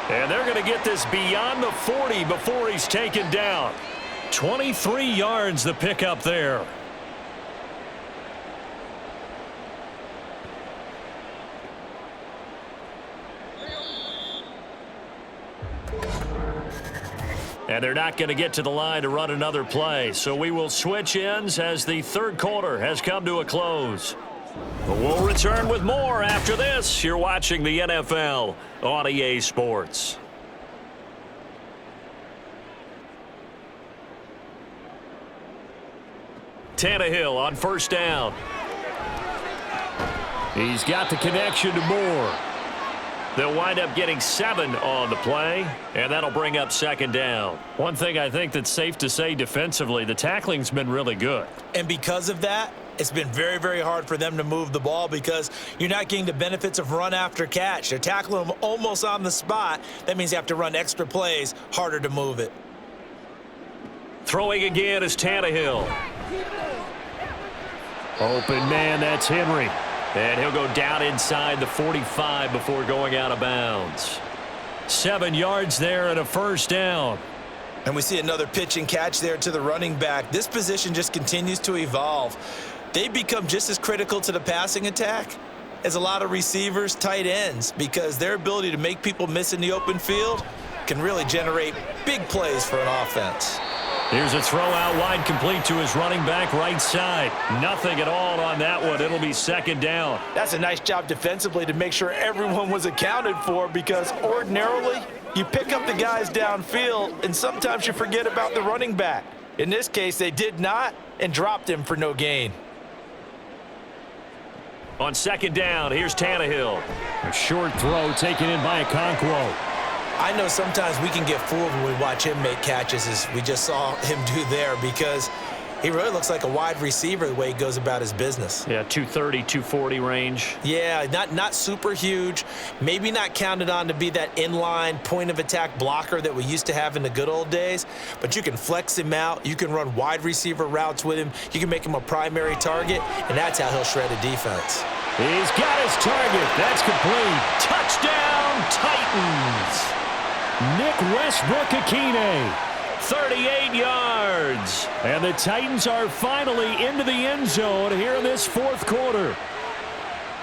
And they're going to get this beyond the 40 before he's taken down. 23 yards the pickup there. And they're not going to get to the line to run another play. So we will switch ends as the third quarter has come to a close. But we'll return with more after this. You're watching the NFL on EA Sports. Tannehill on first down. He's got the connection to Moore. They'll wind up getting 7 on the play, and that'll bring up second down. One thing I think that's safe to say defensively, the tackling's been really good. And because of that, it's been very, very hard for them to move the ball because you're not getting the benefits of run after catch. They're tackling them almost on the spot. That means you have to run extra plays, harder to move it. Throwing again is Tannehill. Open man, that's Henry. And he'll go down inside the 45 before going out of bounds. 7 yards there and a first down. And we see another pitch and catch there to the running back. This position just continues to evolve. They become just as critical to the passing attack as a lot of receivers, tight ends, because their ability to make people miss in the open field can really generate big plays for an offense. Here's a throw out wide, complete to his running back right side. Nothing at all on that one. It'll be second down. That's a nice job defensively to make sure everyone was accounted for, because ordinarily you pick up the guys downfield and sometimes you forget about the running back. In this case, they did not and dropped him for no gain. On second down, here's Tannehill. A short throw taken in by Okonkwo. I know sometimes we can get fooled when we watch him make catches, as we just saw him do there, because he really looks like a wide receiver the way he goes about his business. Yeah, 230, 240 range. Yeah, not super huge. Maybe not counted on to be that inline point-of-attack blocker that we used to have in the good old days, but you can flex him out. You can run wide receiver routes with him. You can make him a primary target, and that's how he'll shred a defense. He's got his target. That's complete. Touchdown, Titans. Nick Westbrook-Akine, 38 yards. And the Titans are finally into the end zone here in this fourth quarter.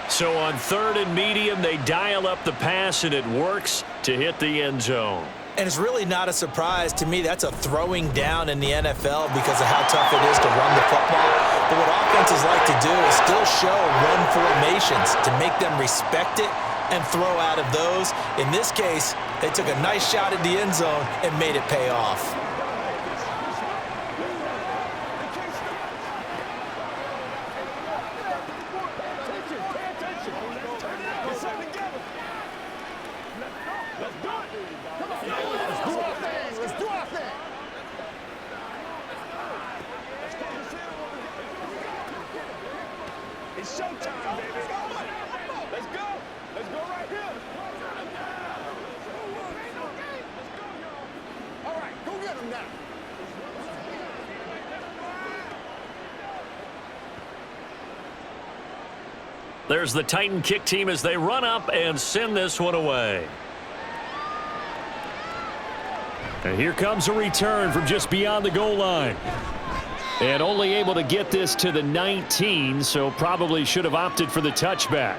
So on third and medium, they dial up the pass, and it works to hit the end zone. And it's really not a surprise to me. That's a throwing down in the NFL because of how tough it is to run the football. But what offenses like to do is still show run formations to make them respect it and throw out of those. In this case, they took a nice shot at the end zone and made it pay off. It's showtime, baby. Let's go. Let's go right here. All right, go get him now. There's the Titan kick team as they run up and send this one away. And here comes a return from just beyond the goal line. And only able to get this to the 19, so probably should have opted for the touchback.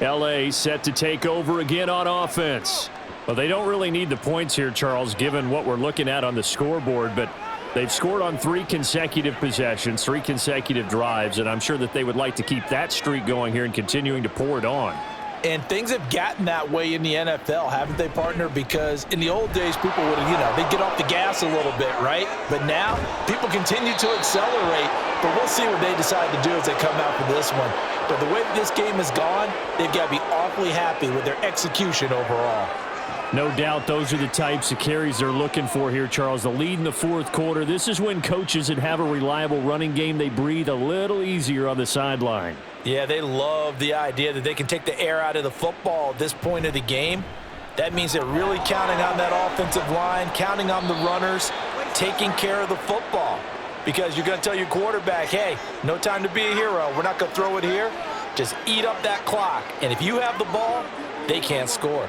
LA set to take over again on offense. Well, they don't really need the points here, Charles, given what we're looking at on the scoreboard, but they've scored on 3 consecutive possessions, 3 consecutive drives, and I'm sure that they would like to keep that streak going here and continuing to pour it on. And things have gotten that way in the NFL, haven't they, partner? Because in the old days, people would, they'd get off the gas a little bit, right? But now, people continue to accelerate. But we'll see what they decide to do as they come out for this one. But the way that this game has gone, they've got to be awfully happy with their execution overall. No doubt those are the types of carries they're looking for here, Charles. The lead in the fourth quarter. This is when coaches that have a reliable running game, they breathe a little easier on the sideline. Yeah, they love the idea that they can take the air out of the football at this point of the game. That means they're really counting on that offensive line, counting on the runners, taking care of the football. Because you're going to tell your quarterback, hey, no time to be a hero. We're not going to throw it here. Just eat up that clock. And if you have the ball, they can't score.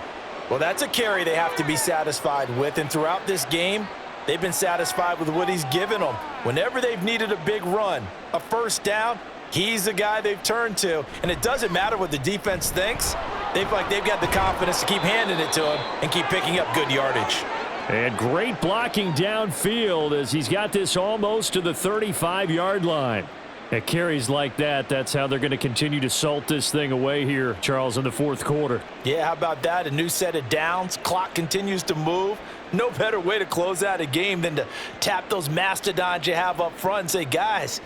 Well, that's a carry they have to be satisfied with. And throughout this game, they've been satisfied with what he's given them. Whenever they've needed a big run, a first down, he's the guy they've turned to. And it doesn't matter what the defense thinks. They've got the confidence to keep handing it to him and keep picking up good yardage. And great blocking downfield as he's got this almost to the 35-yard line. At carries like that, that's how they're going to continue to salt this thing away here, Charles, in the fourth quarter. Yeah, how about that? A new set of downs. Clock continues to move. No better way to close out a game than to tap those mastodons you have up front and say, guys,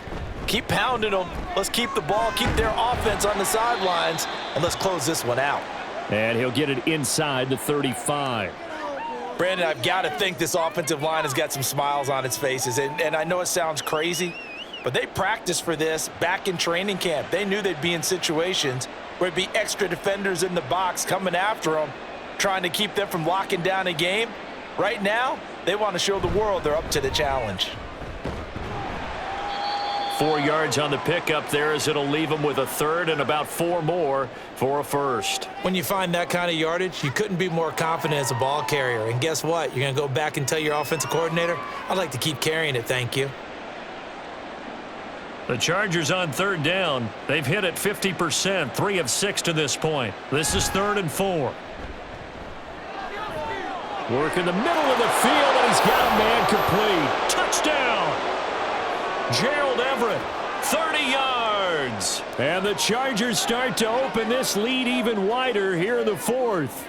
keep pounding them. Let's keep the ball, keep their offense on the sidelines, and let's close this one out. And he'll get it inside the 35. Brandon, I've got to think this offensive line has got some smiles on its faces. And I know it sounds crazy, but they practiced for this back in training camp. They knew they'd be in situations where it'd be extra defenders in the box coming after them, trying to keep them from locking down a game. Right now, they want to show the world they're up to the challenge. 4 yards on the pickup there, as it'll leave them with a third and about 4 more for a first. When you find that kind of yardage, you couldn't be more confident as a ball carrier. And guess what? You're going to go back and tell your offensive coordinator, I'd like to keep carrying it, thank you. The Chargers on third down. They've hit it 50%, 3 of 6 to this point. This is 3rd and 4. Work in the middle of the field, and he's got a man complete. Touchdown! Gerald Everett, 30 yards. And the Chargers start to open this lead even wider here in the 4th.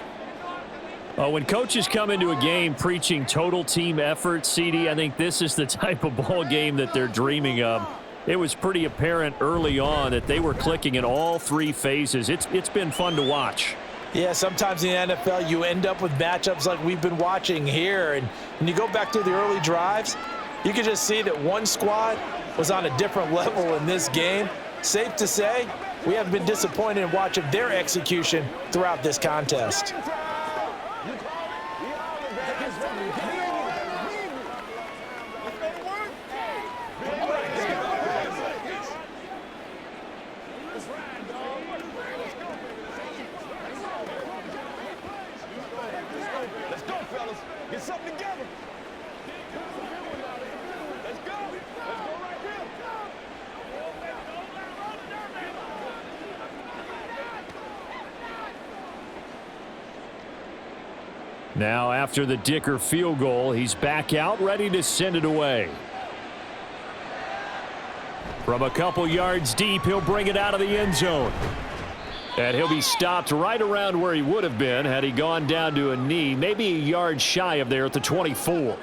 When coaches come into a game preaching total team effort, CD, I think this is the type of ball game that they're dreaming of. It was pretty apparent early on that they were clicking in all 3 phases. It's been fun to watch. Yeah, sometimes in the NFL you end up with matchups like we've been watching here. And when you go back to the early drives, you can just see that one squad was on a different level in this game. Safe to say, we haven't been disappointed in watching their execution throughout this contest. Get something together. Let's go. Let's go right here. Now, after the Dicker field goal, he's back out, ready to send it away. From a couple yards deep, he'll bring it out of the end zone. And he'll be stopped right around where he would have been had he gone down to a knee, maybe a yard shy of there at the 24.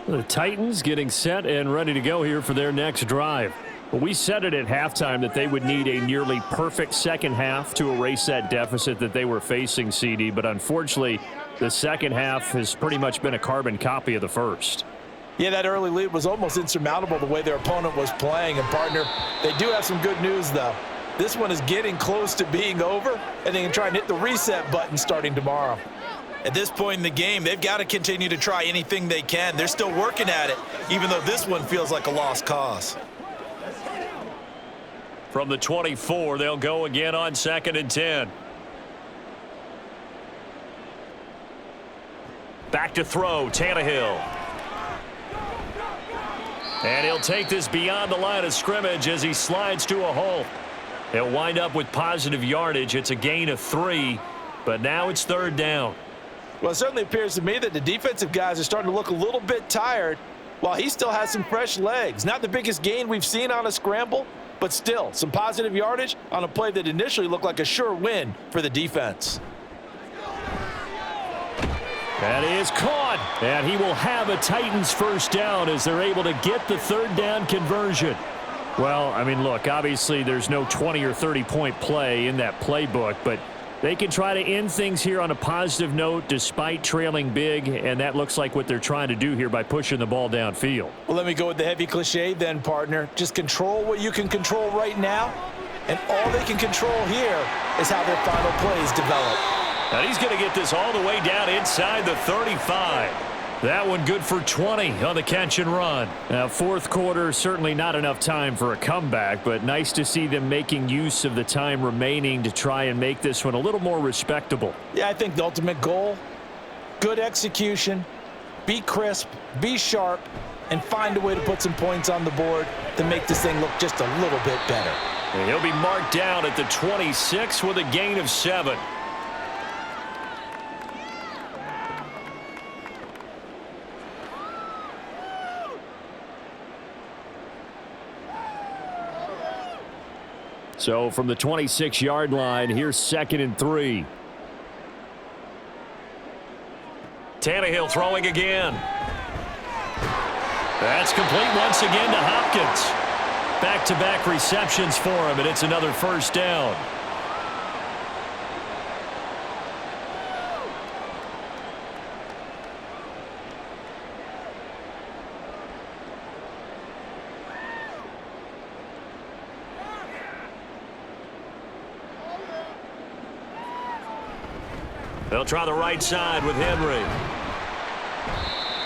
The Titans getting set and ready to go here for their next drive. Well, we said it at halftime that they would need a nearly perfect second half to erase that deficit that they were facing, CD, but unfortunately, the second half has pretty much been a carbon copy of the first. Yeah, that early lead was almost insurmountable the way their opponent was playing. And, partner, they do have some good news, though. This one is getting close to being over, and they can try and hit the reset button starting tomorrow. At this point in the game, they've got to continue to try anything they can. They're still working at it, even though this one feels like a lost cause. From the 24, they'll go again on 2nd and 10. Back to throw, Tannehill. And he'll take this beyond the line of scrimmage as he slides to a hole. He'll wind up with positive yardage. It's a gain of 3, but now it's 3rd down. Well, it certainly appears to me that the defensive guys are starting to look a little bit tired while he still has some fresh legs. Not the biggest gain we've seen on a scramble, but still some positive yardage on a play that initially looked like a sure win for the defense. That is caught, and he will have a Titans first down as they're able to get the 3rd down conversion. Well, I mean, look, obviously there's no 20 or 30-point play in that playbook, but they can try to end things here on a positive note despite trailing big, and that looks like what they're trying to do here by pushing the ball downfield. Well, let me go with the heavy cliche then, partner. Just control what you can control right now, and all they can control here is how their final plays develop. And he's going to get this all the way down inside the 35. That one good for 20 on the catch and run. Now, 4th quarter, certainly not enough time for a comeback, but nice to see them making use of the time remaining to try and make this one a little more respectable. Yeah, I think the ultimate goal, good execution, be crisp, be sharp, and find a way to put some points on the board to make this thing look just a little bit better. And he'll be marked down at the 26 with a gain of 7. So from the 26-yard line, here's 2nd and 3. Tannehill throwing again. That's complete once again to Hopkins. Back-to-back receptions for him, and it's another first down. They'll try the right side with Henry.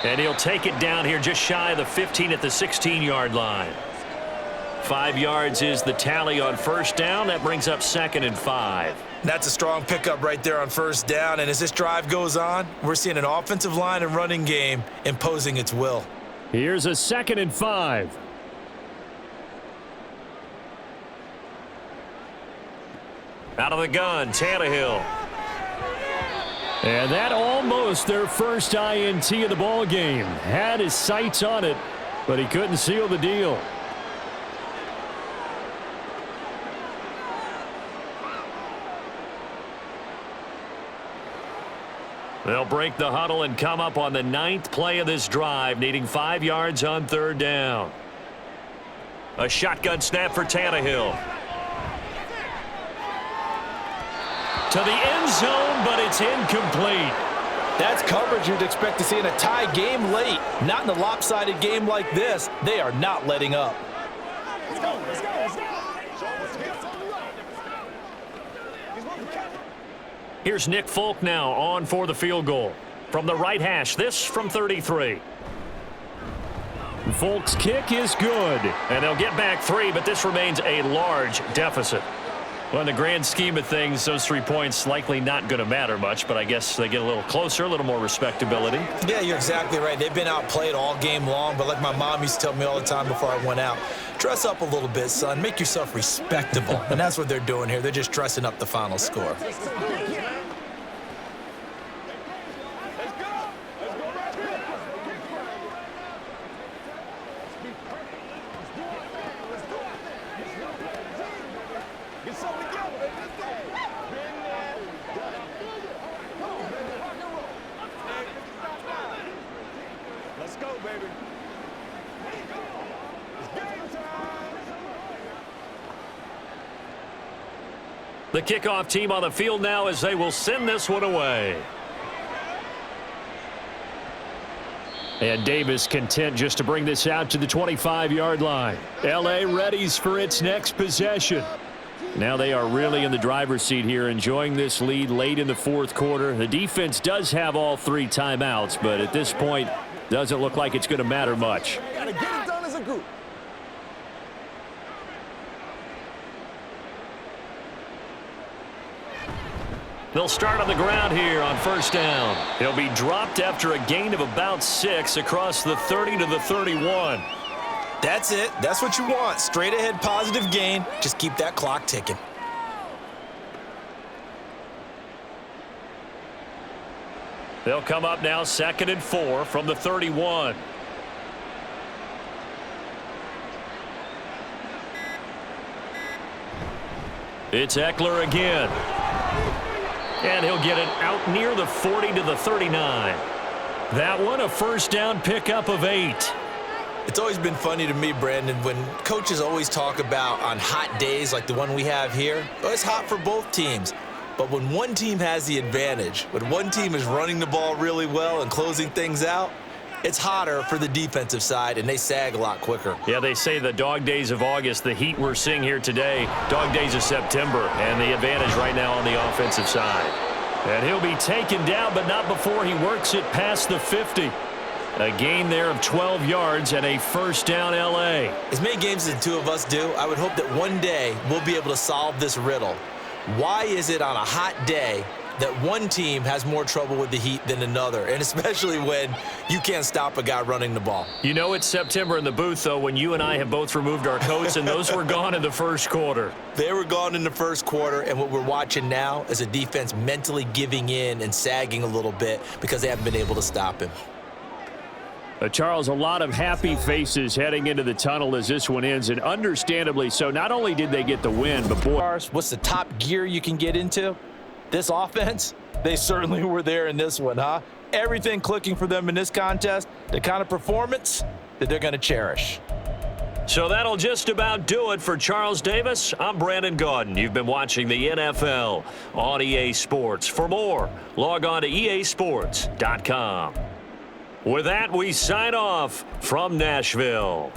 And he'll take it down here just shy of the 15 at the 16-yard line. 5 yards is the tally on first down. That brings up 2nd and 5. That's a strong pickup right there on first down. And as this drive goes on, we're seeing an offensive line and running game imposing its will. Here's a 2nd and 5. Out of the gun, Tannehill. And that almost their first INT of the ball game. Had his sights on it, but he couldn't seal the deal. They'll break the huddle and come up on the 9th play of this drive, needing 5 yards on 3rd down. A shotgun snap for Tannehill. To the end zone, but it's incomplete. That's coverage you'd expect to see in a tie game late. Not in a lopsided game like this. They are not letting up. Let's go, let's go, let's go. Here's Nick Folk now on for the field goal. From the right hash, this from 33. Folk's kick is good. And they'll get back 3, but this remains a large deficit. Well, in the grand scheme of things, those 3 points likely not going to matter much, but I guess they get a little closer, a little more respectability. Yeah, you're exactly right. They've been outplayed all game long, but like my mom used to tell me all the time before I went out, dress up a little bit, son. Make yourself respectable. And that's what they're doing here. They're just dressing up the final score. The kickoff team on the field now as they will send this one away. And Davis content just to bring this out to the 25-yard line. L.A. readies for its next possession. Now they are really in the driver's seat here, enjoying this lead late in the 4th quarter. The defense does have all 3 timeouts, but at this point, doesn't look like it's going to matter much. Gotta get it done as a group. They'll start on the ground here on first down. He'll be dropped after a gain of about 6 across the 30 to the 31. That's it. That's what you want. Straight ahead positive gain. Just keep that clock ticking. They'll come up now 2nd and 4 from the 31. It's Eckler again. And he'll get it out near the 40 to the 39. That one a first down pickup of 8. It's always been funny to me, Brandon, when coaches always talk about on hot days like the one we have here, well, it's hot for both teams. But when one team has the advantage, when one team is running the ball really well and closing things out, it's hotter for the defensive side, and they sag a lot quicker. Yeah, they say the dog days of August, the heat we're seeing here today, dog days of September, and the advantage right now on the offensive side. And he'll be taken down, but not before he works it past the 50. A gain there of 12 yards and a first down L.A. As many games as the 2 of us do, I would hope that one day we'll be able to solve this riddle. Why is it on a hot day that one team has more trouble with the heat than another, and especially when you can't stop a guy running the ball? You know it's September in the booth, though, when you and I have both removed our coats, and those were gone in the first quarter. They were gone in the first quarter, and what we're watching now is a defense mentally giving in and sagging a little bit because they haven't been able to stop him. Charles, a lot of happy faces heading into the tunnel as this one ends, and understandably so. Not only did they get the win, but boy, what's the top gear you can get into? This offense, they certainly were there in this one, huh? Everything clicking for them in this contest, the kind of performance that they're going to cherish. So that'll just about do it for Charles Davis. I'm Brandon Gaudin. You've been watching the NFL on EA Sports. For more, log on to easports.com. With that, we sign off from Nashville.